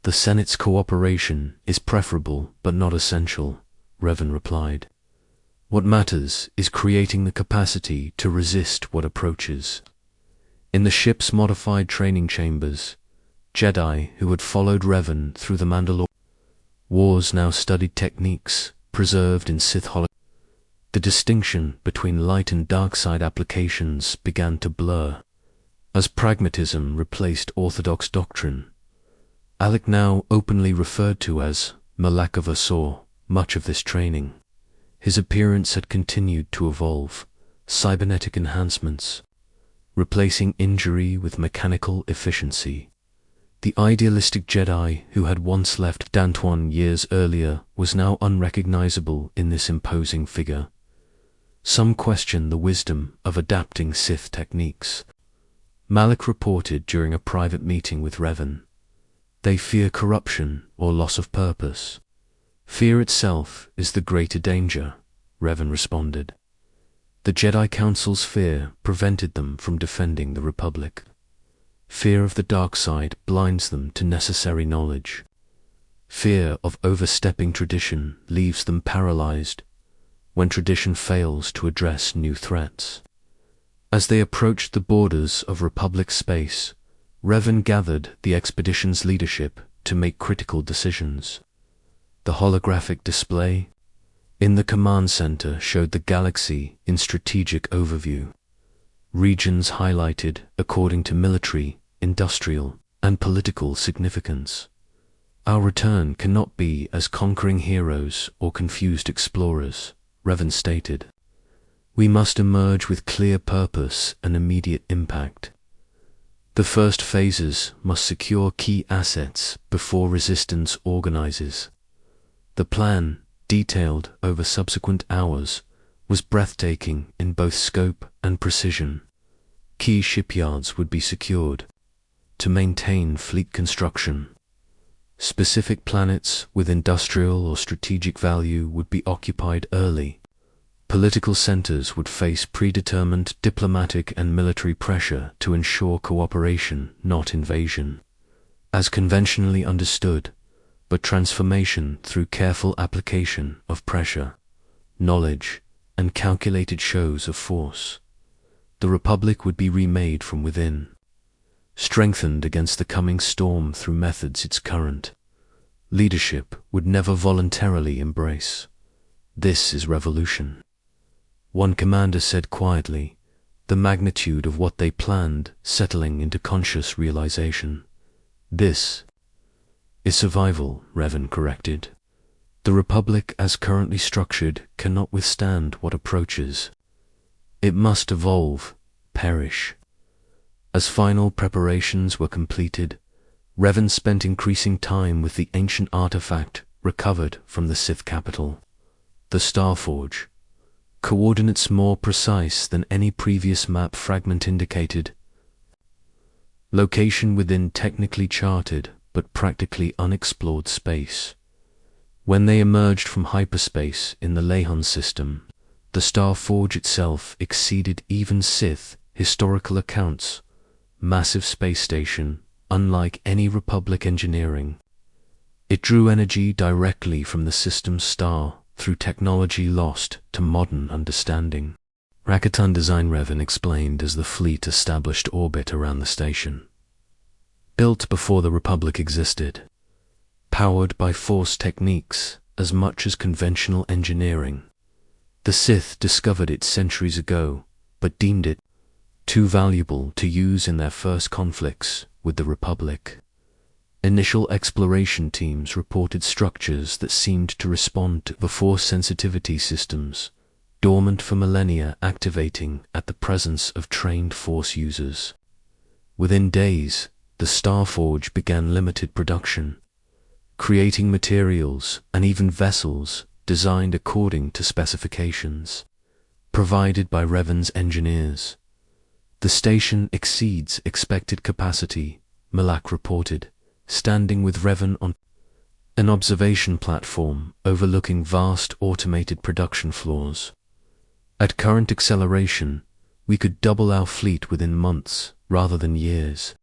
The Senate's cooperation is preferable but not essential, Revan replied. What matters is creating the capacity to resist what approaches. In the ship's modified training chambers, Jedi who had followed Revan through the Mandalorian wars now studied techniques preserved in Sith holograms. The distinction between light and dark side applications began to blur, as pragmatism replaced orthodox doctrine. Alec now openly referred to as Malakava saw much of this training. His appearance had continued to evolve, cybernetic enhancements, replacing injury with mechanical efficiency. The idealistic Jedi who had once left Dantwan years earlier was now unrecognizable in this imposing figure. Some questioned the wisdom of adapting Sith techniques. Malak reported during a private meeting with Revan. They fear corruption or loss of purpose. Fear itself is the greater danger, Revan responded. The Jedi Council's fear prevented them from defending the Republic. Fear of the dark side blinds them to necessary knowledge. Fear of overstepping tradition leaves them paralyzed when tradition fails to address new threats. As they approached the borders of Republic space, Revan gathered the expedition's leadership to make critical decisions. The holographic display in the command center showed the galaxy in strategic overview. Regions highlighted according to military, industrial, and political significance. Our return cannot be as conquering heroes or confused explorers, Revan stated. We must emerge with clear purpose and immediate impact. The first phases must secure key assets before resistance organizes. The plan, detailed over subsequent hours, was breathtaking in both scope and precision. Key shipyards would be secured to maintain fleet construction. Specific planets with industrial or strategic value would be occupied early. Political centers would face predetermined diplomatic and military pressure to ensure cooperation, not invasion. As conventionally understood, but transformation through careful application of pressure, knowledge, and calculated shows of force. The Republic would be remade from within, strengthened against the coming storm through methods its current leadership would never voluntarily embrace. This is revolution. One commander said quietly, the magnitude of what they planned settling into conscious realization. This is survival, Revan corrected. The Republic as currently structured cannot withstand what approaches. It must evolve, perish. As final preparations were completed, Revan spent increasing time with the ancient artifact recovered from the Sith capital, the Starforge. Coordinates more precise than any previous map fragment indicated. Location within technically charted but practically unexplored space. When they emerged from hyperspace in the Lehon system, the Starforge itself exceeded even Sith historical accounts. Massive space station, unlike any Republic engineering. It drew energy directly from the system's star through technology lost to modern understanding. Rakatan Design Revan explained as the fleet established orbit around the station. Built before the Republic existed, powered by Force techniques as much as conventional engineering. The Sith discovered it centuries ago, but deemed it too valuable to use in their first conflicts with the Republic. Initial exploration teams reported structures that seemed to respond to the Force sensitivity systems, dormant for millennia, activating at the presence of trained Force users. Within days, the Starforge began limited production, creating materials and even vessels designed according to specifications provided by Revan's engineers. The station exceeds expected capacity, Malak reported, standing with Revan on an observation platform overlooking vast automated production floors. At current acceleration, we could double our fleet within months rather than years.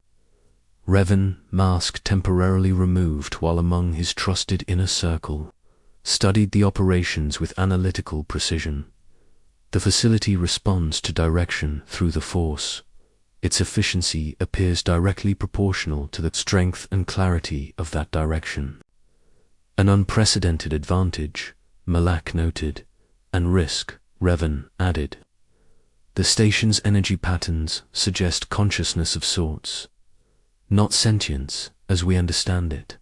Revan, mask temporarily removed while among his trusted inner circle, studied the operations with analytical precision. The facility responds to direction through the Force. Its efficiency appears directly proportional to the strength and clarity of that direction. An unprecedented advantage, Malak noted, and risk, Revan added. The station's energy patterns suggest consciousness of sorts. Not sentience, as we understand it,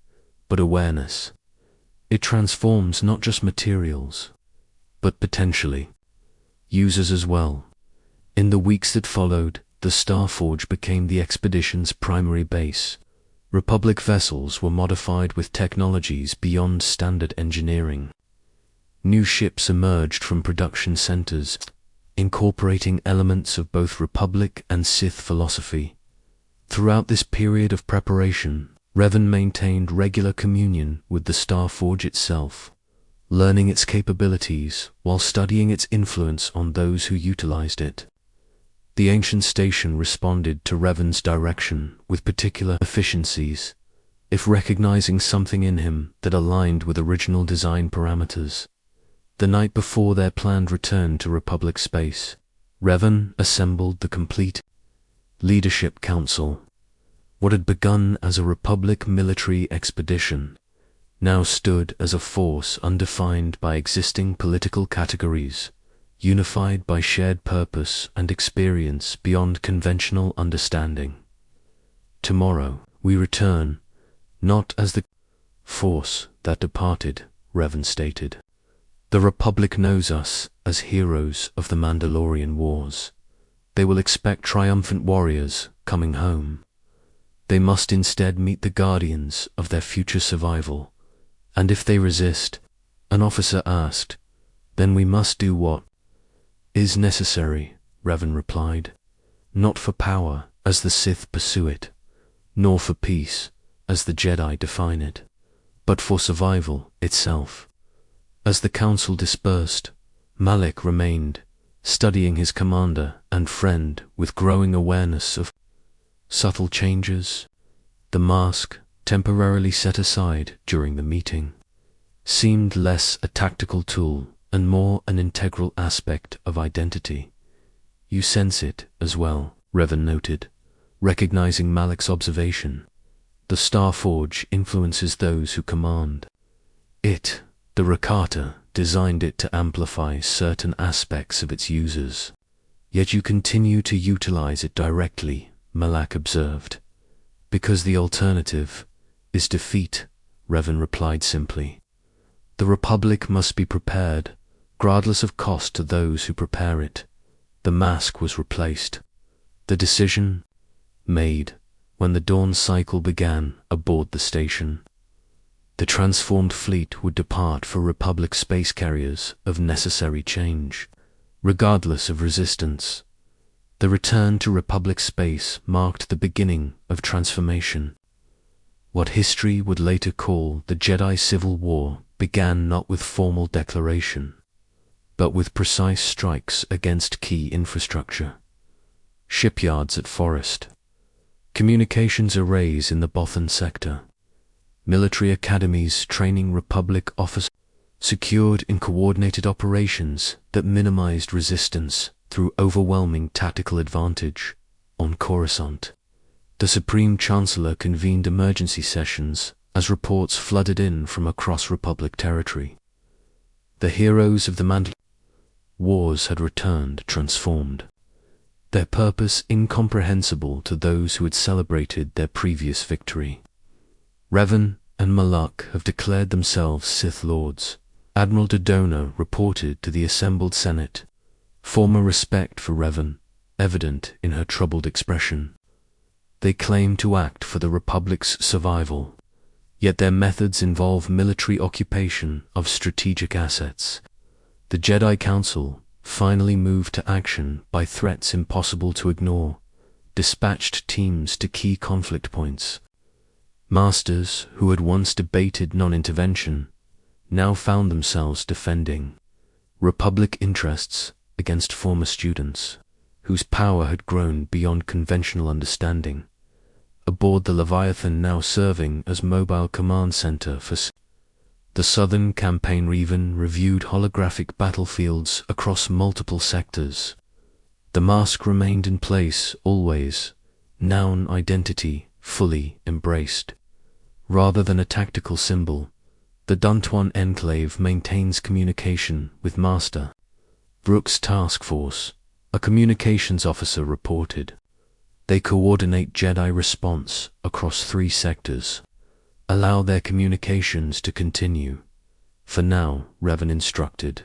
but awareness. It transforms not just materials, but potentially users as well. In the weeks that followed, the Starforge became the expedition's primary base. Republic vessels were modified with technologies beyond standard engineering. New ships emerged from production centers, incorporating elements of both Republic and Sith philosophy. Throughout this period of preparation, Revan maintained regular communion with the Starforge itself, learning its capabilities while studying its influence on those who utilized it. The ancient station responded to Revan's direction with particular efficiencies, if recognizing something in him that aligned with original design parameters. The night before their planned return to Republic space, Revan assembled the complete Leadership Council. What had begun as a Republic military expedition now stood as a force undefined by existing political categories, unified by shared purpose and experience beyond conventional understanding. Tomorrow we return, not as the force that departed, Revan stated. The Republic knows us as heroes of the Mandalorian Wars. They will expect triumphant warriors coming home. They must instead meet the guardians of their future survival. And if they resist, an officer asked, then we must do what is necessary, Revan replied. Not for power, as the Sith pursue it, nor for peace, as the Jedi define it, but for survival itself. As the council dispersed, Malak remained, studying his commander and friend with growing awareness of subtle changes. The mask, temporarily set aside during the meeting, seemed less a tactical tool and more an integral aspect of identity. You sense it as well, Revan noted, recognizing Malak's observation. The Starforge influences those who command. It, the Rakata, designed it to amplify certain aspects of its users. Yet you continue to utilize it directly, Malak observed. Because the alternative is defeat, Revan replied simply. The Republic must be prepared, regardless of cost to those who prepare it. The mask was replaced. The decision made when the dawn cycle began aboard the station. The transformed fleet would depart for Republic space carriers of necessary change, regardless of resistance. The return to Republic space marked the beginning of transformation. What history would later call the Jedi Civil War began not with formal declaration, but with precise strikes against key infrastructure. Shipyards at Forest, communications arrays in the Bothan sector, military academies training Republic officers, secured in coordinated operations that minimized resistance through overwhelming tactical advantage. On Coruscant, the Supreme Chancellor convened emergency sessions as reports flooded in from across Republic territory. The heroes of the Mandalorian Wars had returned transformed, their purpose incomprehensible to those who had celebrated their previous victory. Revan and Malak have declared themselves Sith Lords, Admiral Dodona reported to the assembled Senate, former respect for Revan evident in her troubled expression. They claim to act for the Republic's survival, yet their methods involve military occupation of strategic assets. The Jedi Council, finally moved to action by threats impossible to ignore, dispatched teams to key conflict points. Masters who had once debated non-intervention now found themselves defending Republic interests against former students, whose power had grown beyond conventional understanding. Aboard the Leviathan, now serving as mobile command center for the Southern Campaign, Revan reviewed holographic battlefields across multiple sectors. The mask remained in place always, noun identity fully embraced. Rather than a tactical symbol, the Duntuan Enclave maintains communication with Master Brooks' task force, a communications officer reported. They coordinate Jedi response across 3 sectors. Allow their communications to continue. For now, Revan instructed.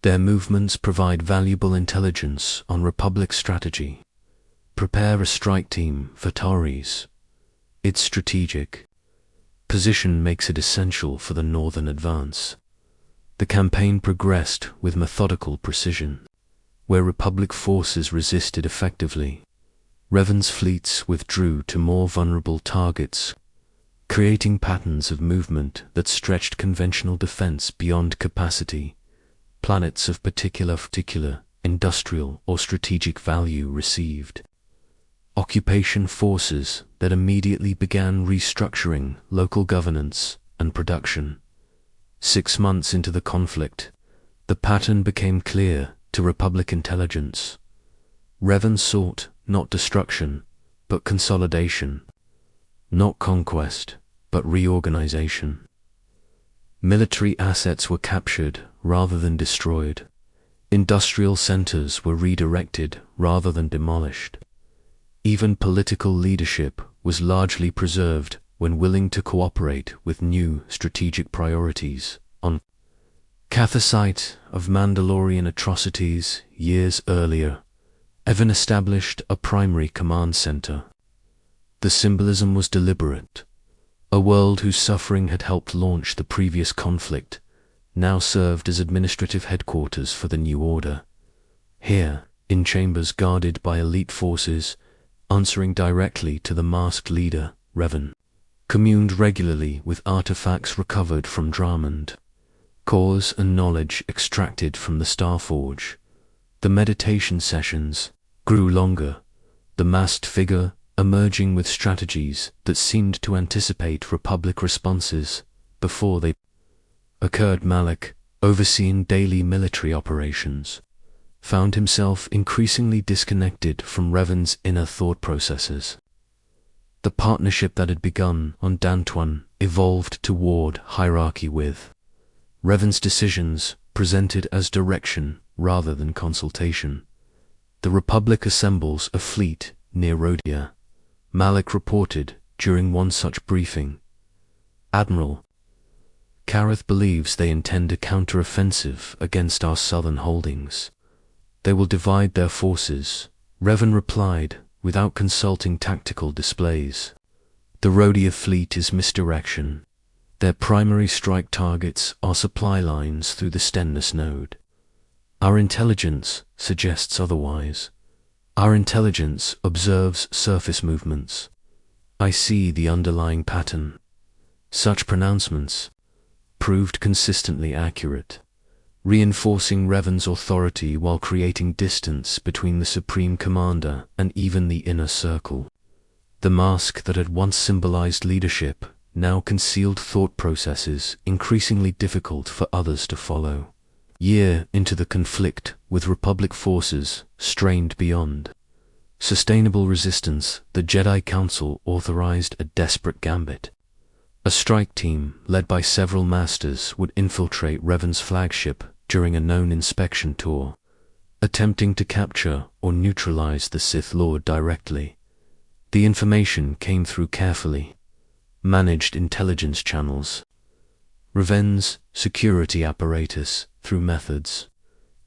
Their movements provide valuable intelligence on Republic strategy. Prepare a strike team for Tauri's. Its strategic position makes it essential for the northern advance. The campaign progressed with methodical precision. Where Republic forces resisted effectively, Revan's fleets withdrew to more vulnerable targets, creating patterns of movement that stretched conventional defense beyond capacity. Planets of particular industrial or strategic value received occupation forces that immediately began restructuring local governance and production. 6 months into the conflict, the pattern became clear to Republic intelligence. Revan sought not destruction, but consolidation. Not conquest, but reorganization. Military assets were captured rather than destroyed. Industrial centers were redirected rather than demolished. Even political leadership was largely preserved when willing to cooperate with new strategic priorities. On Cathar of Mandalorian atrocities years earlier, Evan established a primary command center. The symbolism was deliberate. A world whose suffering had helped launch the previous conflict now served as administrative headquarters for the new order. Here, in chambers guarded by elite forces, answering directly to the masked leader, Revan communed regularly with artifacts recovered from Dreamland, cores and knowledge extracted from the Starforge. The meditation sessions grew longer, the masked figure emerging with strategies that seemed to anticipate Republic responses before they occurred. Malak, overseeing daily military operations, found himself increasingly disconnected from Revan's inner thought processes. The partnership that had begun on Dantuan evolved toward hierarchy with Revan's decisions presented as direction rather than consultation. The Republic assembles a fleet near Rhodia. Malak reported during one such briefing. Admiral, Karath believes they intend a counter-offensive against our southern holdings. They will divide their forces, Revan replied, without consulting tactical displays. The Rhodia fleet is misdirection. Their primary strike targets are supply lines through the Stennis node. Our intelligence suggests otherwise. Our intelligence observes surface movements. I see the underlying pattern. Such pronouncements proved consistently accurate, reinforcing Revan's authority while creating distance between the Supreme Commander and even the inner circle. The mask that had once symbolized leadership now concealed thought processes increasingly difficult for others to follow. Year into the conflict, with Republic forces strained beyond sustainable resistance, the Jedi Council authorized a desperate gambit. A strike team, led by several masters, would infiltrate Revan's flagship during a known inspection tour, attempting to capture or neutralize the Sith Lord directly. The information came through carefully managed intelligence channels. Revan's security apparatus through methods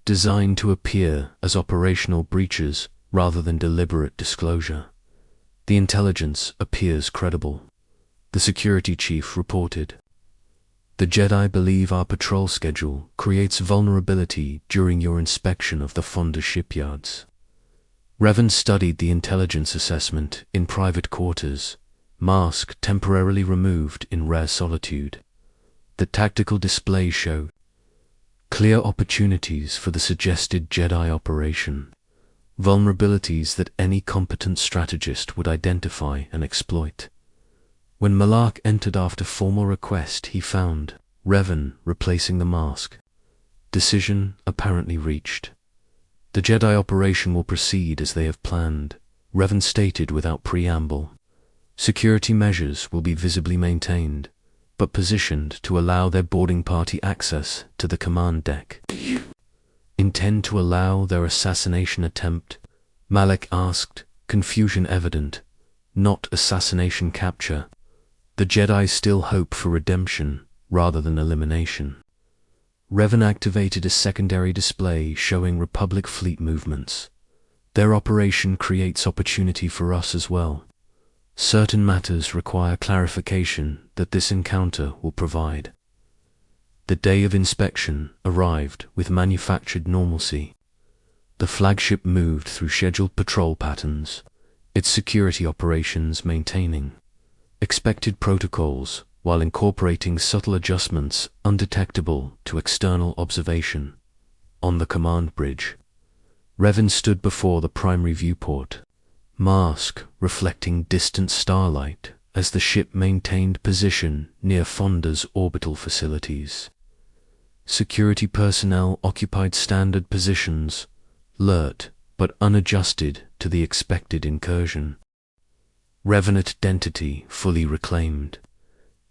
designed to appear as operational breaches rather than deliberate disclosure. The intelligence appears credible. The security chief reported. The Jedi believe our patrol schedule creates vulnerability during your inspection of the Fonda shipyards. Revan studied the intelligence assessment in private quarters, mask temporarily removed in rare solitude. The tactical display showed clear opportunities for the suggested Jedi operation, vulnerabilities that any competent strategist would identify and exploit. When Malak entered after formal request, he found Revan replacing the mask. Decision apparently reached. The Jedi operation will proceed as they have planned, Revan stated without preamble. Security measures will be visibly maintained, but positioned to allow their boarding party access to the command deck. Intend to allow their assassination attempt? Malak asked, confusion evident. Not assassination capture. The Jedi still hope for redemption rather than elimination. Revan activated a secondary display showing Republic fleet movements. Their operation creates opportunity for us as well. Certain matters require clarification that this encounter will provide. The day of inspection arrived with manufactured normalcy. The flagship moved through scheduled patrol patterns, its security operations maintaining expected protocols while incorporating subtle adjustments undetectable to external observation. On the command bridge, Revan stood before the primary viewport, mask reflecting distant starlight as the ship maintained position near Fonda's orbital facilities. Security personnel occupied standard positions, alert but unadjusted to the expected incursion. Revenant identity fully reclaimed,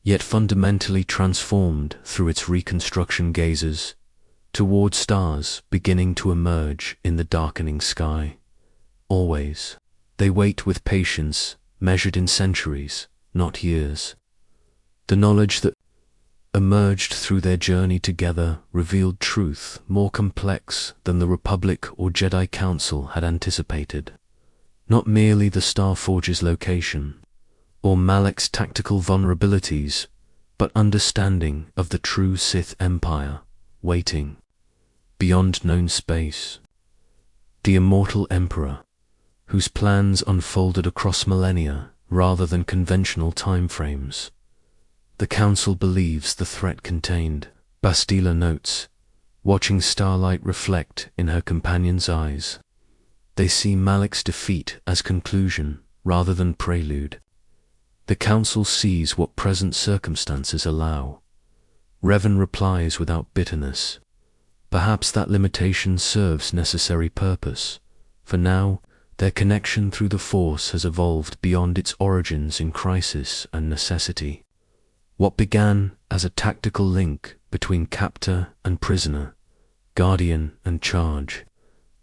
yet fundamentally transformed through its reconstruction gazes toward stars beginning to emerge in the darkening sky. Always, they wait with patience, measured in centuries, not years. The knowledge that emerged through their journey together revealed truth more complex than the Republic or Jedi Council had anticipated. Not merely the Starforge's location, or Malak's tactical vulnerabilities, but understanding of the true Sith Empire, waiting, beyond known space. The immortal Emperor, whose plans unfolded across millennia rather than conventional timeframes. The Council believes the threat contained, Bastila notes, watching starlight reflect in her companion's eyes. They see Malak's defeat as conclusion rather than prelude. The Council sees what present circumstances allow. Revan replies without bitterness. Perhaps that limitation serves necessary purpose, for now their connection through the Force has evolved beyond its origins in crisis and necessity. What began as a tactical link between captor and prisoner, guardian and charge,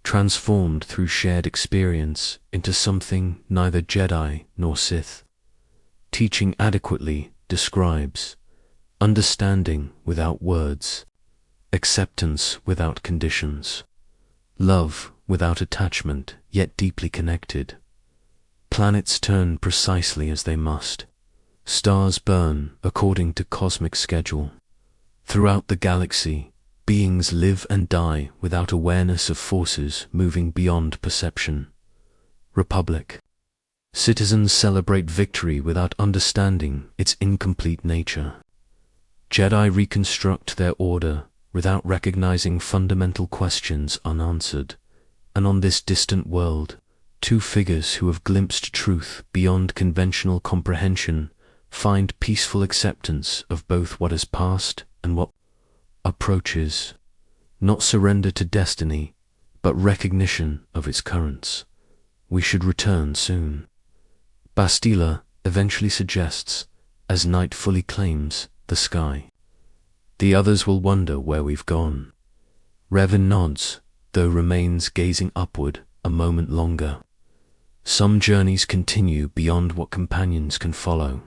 transformed through shared experience into something neither Jedi nor Sith. Teaching adequately describes understanding without words, acceptance without conditions, love without attachment yet deeply connected. Planets turn precisely as they must. Stars burn according to cosmic schedule. Throughout the galaxy, beings live and die without awareness of forces moving beyond perception. Republic. Citizens celebrate victory without understanding its incomplete nature. Jedi reconstruct their order without recognizing fundamental questions unanswered. And on this distant world, two figures who have glimpsed truth beyond conventional comprehension find peaceful acceptance of both what has passed and what approaches. Not surrender to destiny, but recognition of its currents. We should return soon. Bastila eventually suggests, as night fully claims the sky. The others will wonder where we've gone. Revan nods, though remains gazing upward a moment longer. Some journeys continue beyond what companions can follow.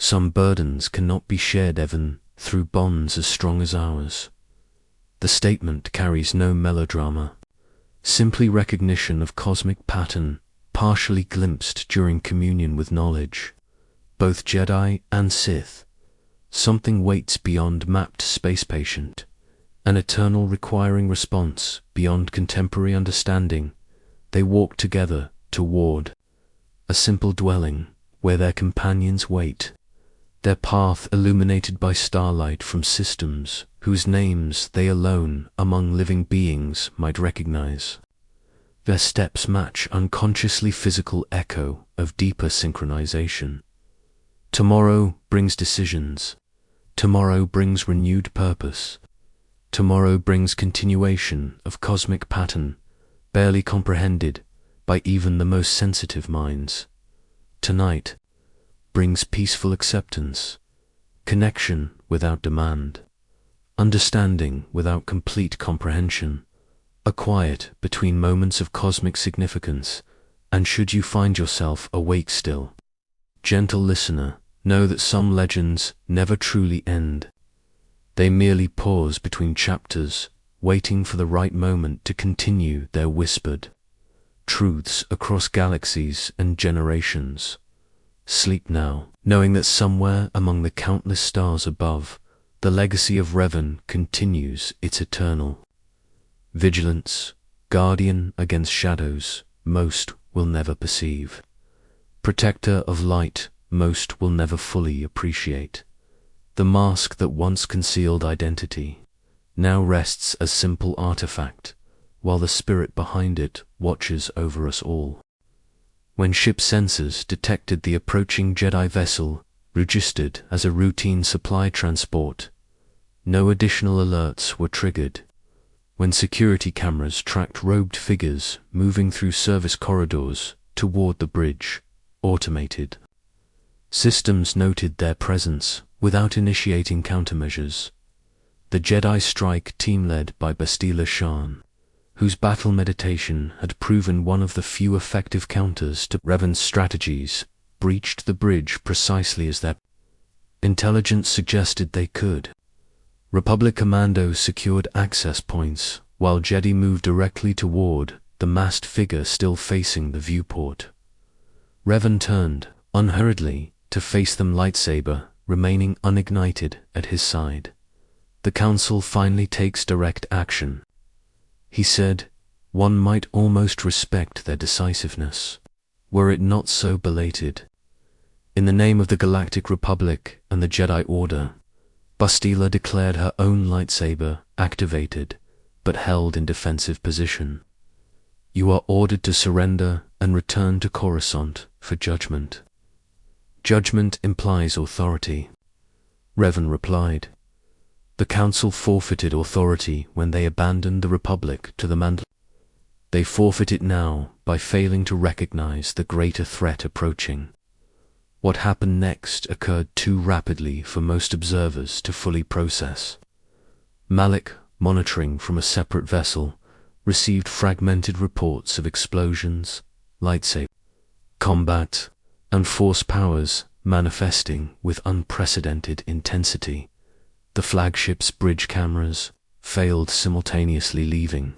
Some burdens cannot be shared even through bonds as strong as ours. The statement carries no melodrama, simply recognition of cosmic pattern partially glimpsed during communion with knowledge, both Jedi and Sith. Something waits beyond mapped space patient, an eternal requiring response beyond contemporary understanding. They walk together toward a simple dwelling where their companions wait, their path illuminated by starlight from systems whose names they alone among living beings might recognize. Their steps match unconsciously physical echo of deeper synchronization. Tomorrow brings decisions. Tomorrow brings renewed purpose. Tomorrow brings continuation of cosmic pattern, barely comprehended by even the most sensitive minds. Tonight brings peaceful acceptance, connection without demand, understanding without complete comprehension, a quiet between moments of cosmic significance. And should you find yourself awake still, gentle listener, know that some legends never truly end. They merely pause between chapters, waiting for the right moment to continue their whispered truths across galaxies and generations. Sleep now, knowing that somewhere among the countless stars above, the legacy of Revan continues its eternal vigilance, guardian against shadows most will never perceive, protector of light most will never fully appreciate. The mask that once concealed identity now rests as simple artifact, while the spirit behind it watches over us all. When ship sensors detected the approaching Jedi vessel, registered as a routine supply transport, no additional alerts were triggered. When security cameras tracked robed figures moving through service corridors toward the bridge, automated systems noted their presence without initiating countermeasures. The Jedi strike team led by Bastila Shan, whose battle meditation had proven one of the few effective counters to Revan's strategies, breached the bridge precisely as their intelligence suggested they could. Republic commandos secured access points, while Jedi moved directly toward the masked figure still facing the viewport. Revan turned, unhurriedly, to face them, lightsaber remaining unignited at his side. The Council finally takes direct action, he said. One might almost respect their decisiveness, were it not so belated. In the name of the Galactic Republic and the Jedi Order, Bastila declared her own lightsaber activated, but held in defensive position. You are ordered to surrender and return to Coruscant for judgment. Judgment implies authority, Revan replied. The Council forfeited authority when they abandoned the Republic to the Mandalorian. They forfeit it now by failing to recognize the greater threat approaching. What happened next occurred too rapidly for most observers to fully process. Malik, monitoring from a separate vessel, received fragmented reports of explosions, lightsaber combat, and force powers manifesting with unprecedented intensity. The flagship's bridge cameras failed simultaneously, leaving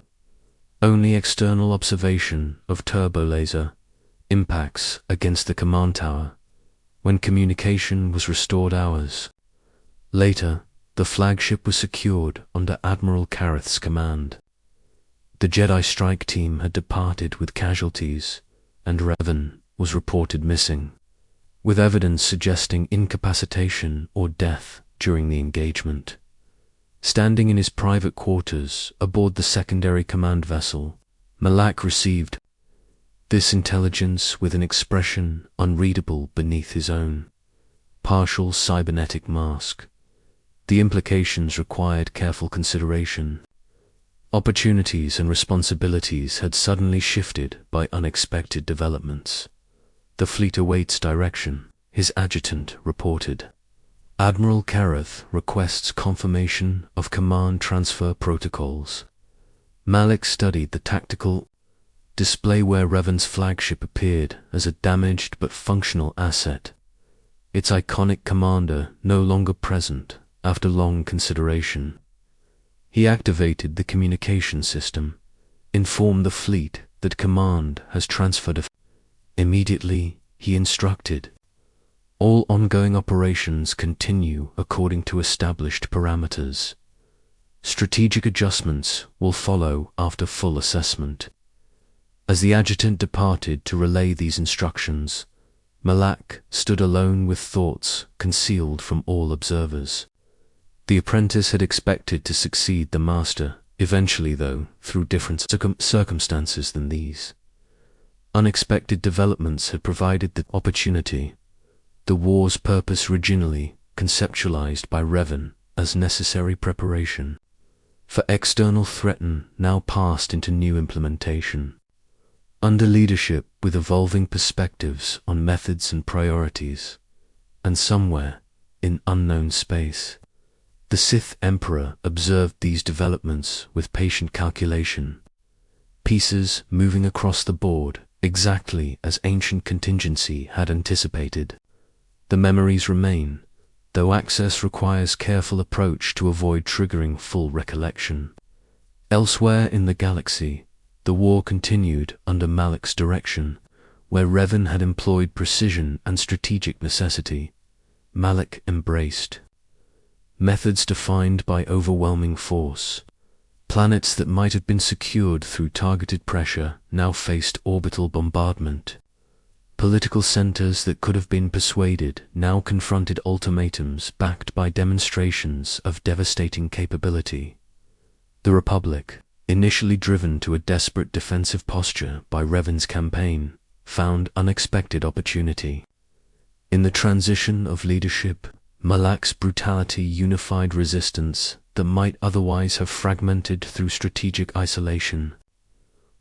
only external observation of turbolaser impacts against the command tower. When communication was restored hours later, the flagship was secured under Admiral Kareth's command. The Jedi strike team had departed with casualties, and Revan was reported missing, with evidence suggesting incapacitation or death during the engagement. Standing in his private quarters aboard the secondary command vessel, Malak received this intelligence with an expression unreadable beneath his own partial cybernetic mask. The implications required careful consideration. Opportunities and responsibilities had suddenly shifted by unexpected developments. The fleet awaits direction, his adjutant reported. Admiral Kareth requests confirmation of command transfer protocols. Malik studied the tactical display where Revan's flagship appeared as a damaged but functional asset, its iconic commander no longer present after long consideration. He activated the communication system, informed the fleet that command has transferred Immediately, he instructed, all ongoing operations continue according to established parameters. Strategic adjustments will follow after full assessment. As the adjutant departed to relay these instructions, Malak stood alone with thoughts concealed from all observers. The apprentice had expected to succeed the master, eventually though, through different circumstances than these. Unexpected developments had provided the opportunity. The war's purpose originally conceptualized by Revan as necessary preparation for external threat now passed into new implementation. Under leadership with evolving perspectives on methods and priorities, and somewhere in unknown space, the Sith Emperor observed these developments with patient calculation, pieces moving across the board exactly as ancient contingency had anticipated. The memories remain, though access requires careful approach to avoid triggering full recollection. Elsewhere in the galaxy, the war continued under Malak's direction, where Revan had employed precision and strategic necessity. Malak embraced methods defined by overwhelming force. Planets that might have been secured through targeted pressure now faced orbital bombardment. Political centers that could have been persuaded now confronted ultimatums backed by demonstrations of devastating capability. The Republic, initially driven to a desperate defensive posture by Revan's campaign, found unexpected opportunity. In the transition of leadership, Malak's brutality unified resistance that might otherwise have fragmented through strategic isolation.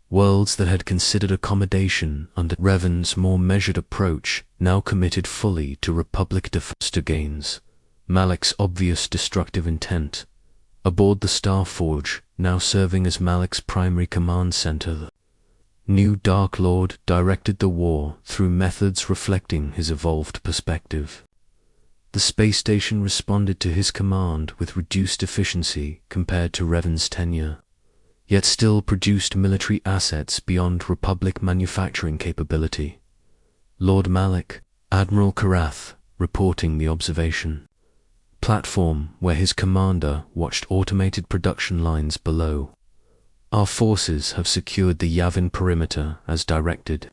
Worlds that had considered accommodation under Revan's more measured approach now committed fully to Republic defense gains. Malak's obvious destructive intent. Aboard the Star Forge, now serving as Malak's primary command center, the new Dark Lord directed the war through methods reflecting his evolved perspective. The space station responded to his command with reduced efficiency compared to Revan's tenure, yet still produced military assets beyond Republic manufacturing capability. Lord Malak, Admiral Karath, reporting the observation platform where his commander watched automated production lines below. Our forces have secured the Yavin perimeter as directed.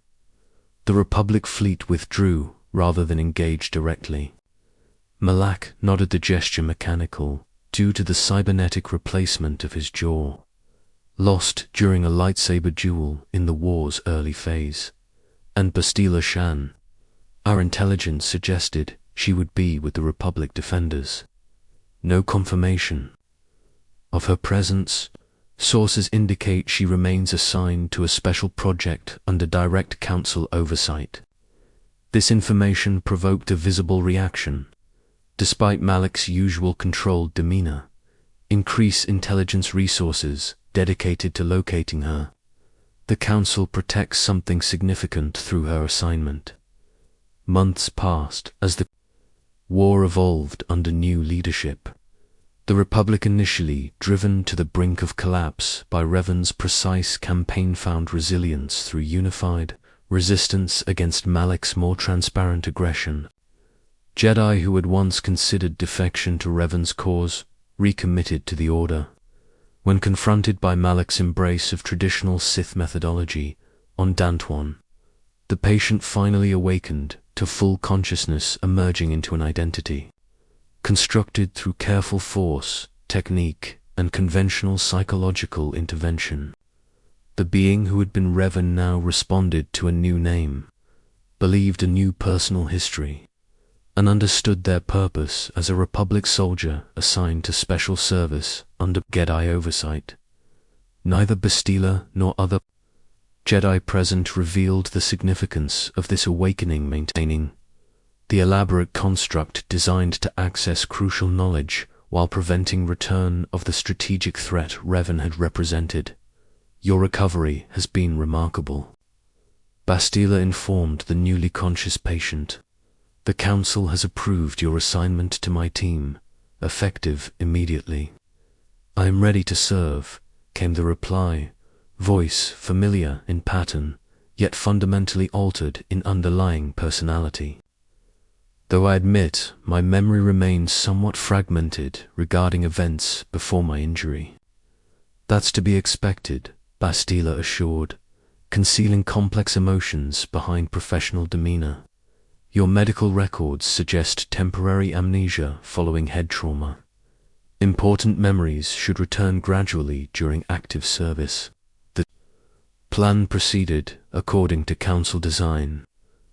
The Republic fleet withdrew rather than engage directly. Malak nodded, the gesture mechanical, due to the cybernetic replacement of his jaw, lost during a lightsaber duel in the war's early phase. And Bastila Shan, our intelligence suggested she would be with the Republic defenders. No confirmation of her presence. Sources indicate she remains assigned to a special project under direct council oversight. This information provoked a visible reaction. Despite Malak's usual controlled demeanor, increase intelligence resources dedicated to locating her. The Council protects something significant through her assignment. Months passed as the war evolved under new leadership. The Republic, initially driven to the brink of collapse by Revan's precise campaign, found resilience through unified resistance against Malak's more transparent aggression. Jedi who had once considered defection to Revan's cause recommitted to the Order. When confronted by Malak's embrace of traditional Sith methodology on Dantwan, the patient finally awakened to full consciousness, emerging into an identity constructed through careful force, technique, and conventional psychological intervention. The being who had been Revan now responded to a new name, believed a new personal history, and understood their purpose as a Republic soldier assigned to special service under Jedi oversight. Neither Bastila nor other Jedi present revealed the significance of this awakening, maintaining the elaborate construct designed to access crucial knowledge while preventing return of the strategic threat Revan had represented. Your recovery has been remarkable, Bastila informed the newly conscious patient. The Council has approved your assignment to my team, effective immediately. I am ready to serve, came the reply, voice familiar in pattern, yet fundamentally altered in underlying personality. Though I admit my memory remains somewhat fragmented regarding events before my injury. That's to be expected, Bastila assured, concealing complex emotions behind professional demeanor. Your medical records suggest temporary amnesia following head trauma. Important memories should return gradually during active service. The plan proceeded according to council design,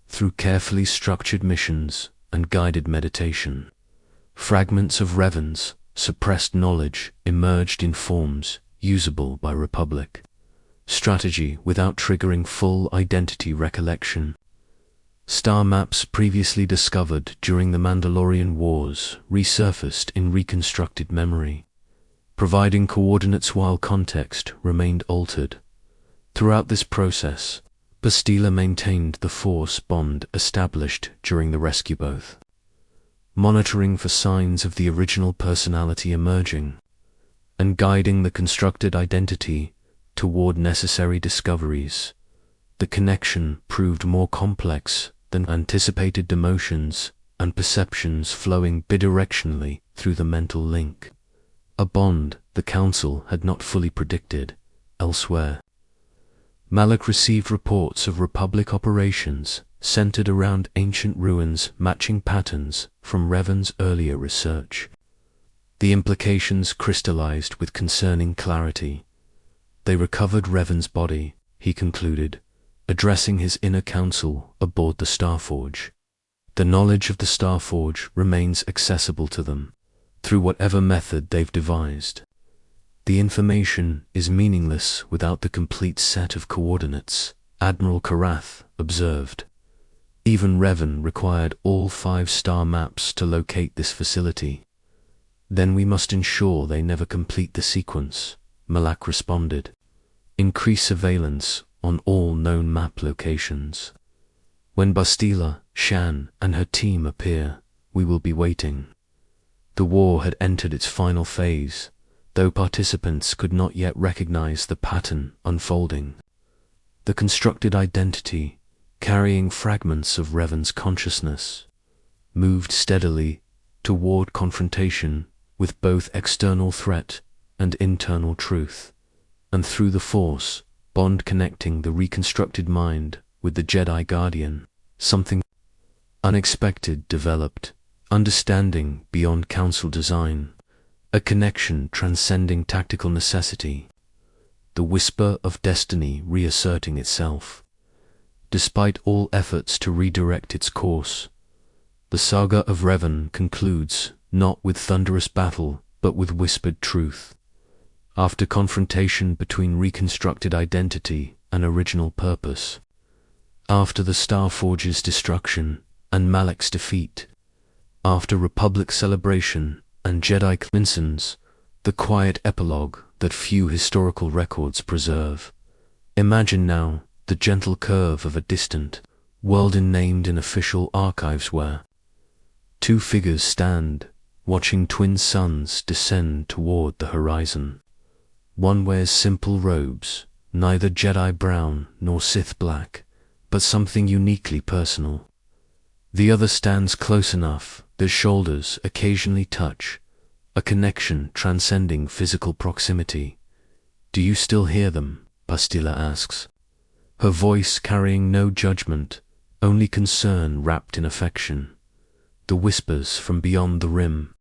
through carefully structured missions and guided meditation. Fragments of Revan's suppressed knowledge emerged in forms usable by Republic strategy without triggering full identity recollection. Star maps previously discovered during the Mandalorian Wars resurfaced in reconstructed memory, providing coordinates while context remained altered. Throughout this process, Bastila maintained the Force bond established during the rescue both, monitoring for signs of the original personality emerging, and guiding the constructed identity toward necessary discoveries. The connection proved more complex than anticipated, emotions and perceptions flowing bidirectionally through the mental link, a bond the Council had not fully predicted. Elsewhere, Malak received reports of Republic operations centered around ancient ruins matching patterns from Revan's earlier research. The implications crystallized with concerning clarity. They recovered Revan's body, he concluded, addressing his inner council aboard the Starforge. The knowledge of the Starforge remains accessible to them, through whatever method they've devised. The information is meaningless without the complete set of coordinates, Admiral Karath observed. Even Revan required all 5 star maps to locate this facility. Then we must ensure they never complete the sequence, Malak responded. Increase surveillance on all known map locations. When Bastila, Shan, and her team appear, we will be waiting. The war had entered its final phase, though participants could not yet recognize the pattern unfolding. The constructed identity, carrying fragments of Revan's consciousness, moved steadily toward confrontation with both external threat and internal truth, and through the Force, bond connecting the reconstructed mind with the Jedi Guardian, something unexpected developed, understanding beyond Council design, a connection transcending tactical necessity, the whisper of destiny reasserting itself. Despite all efforts to redirect its course, the saga of Revan concludes not with thunderous battle, but with whispered truth. After confrontation between reconstructed identity and original purpose, after the Starforge's destruction and Malak's defeat, after Republic celebration and Jedi cleansings, the quiet epilogue that few historical records preserve. Imagine now the gentle curve of a distant world named in official archives where 2 figures stand, watching twin suns descend toward the horizon. One wears simple robes, neither Jedi brown nor Sith black, but something uniquely personal. The other stands close enough, their shoulders occasionally touch, a connection transcending physical proximity. Do you still hear them? Bastila asks, her voice carrying no judgment, only concern wrapped in affection. The whispers from beyond the rim,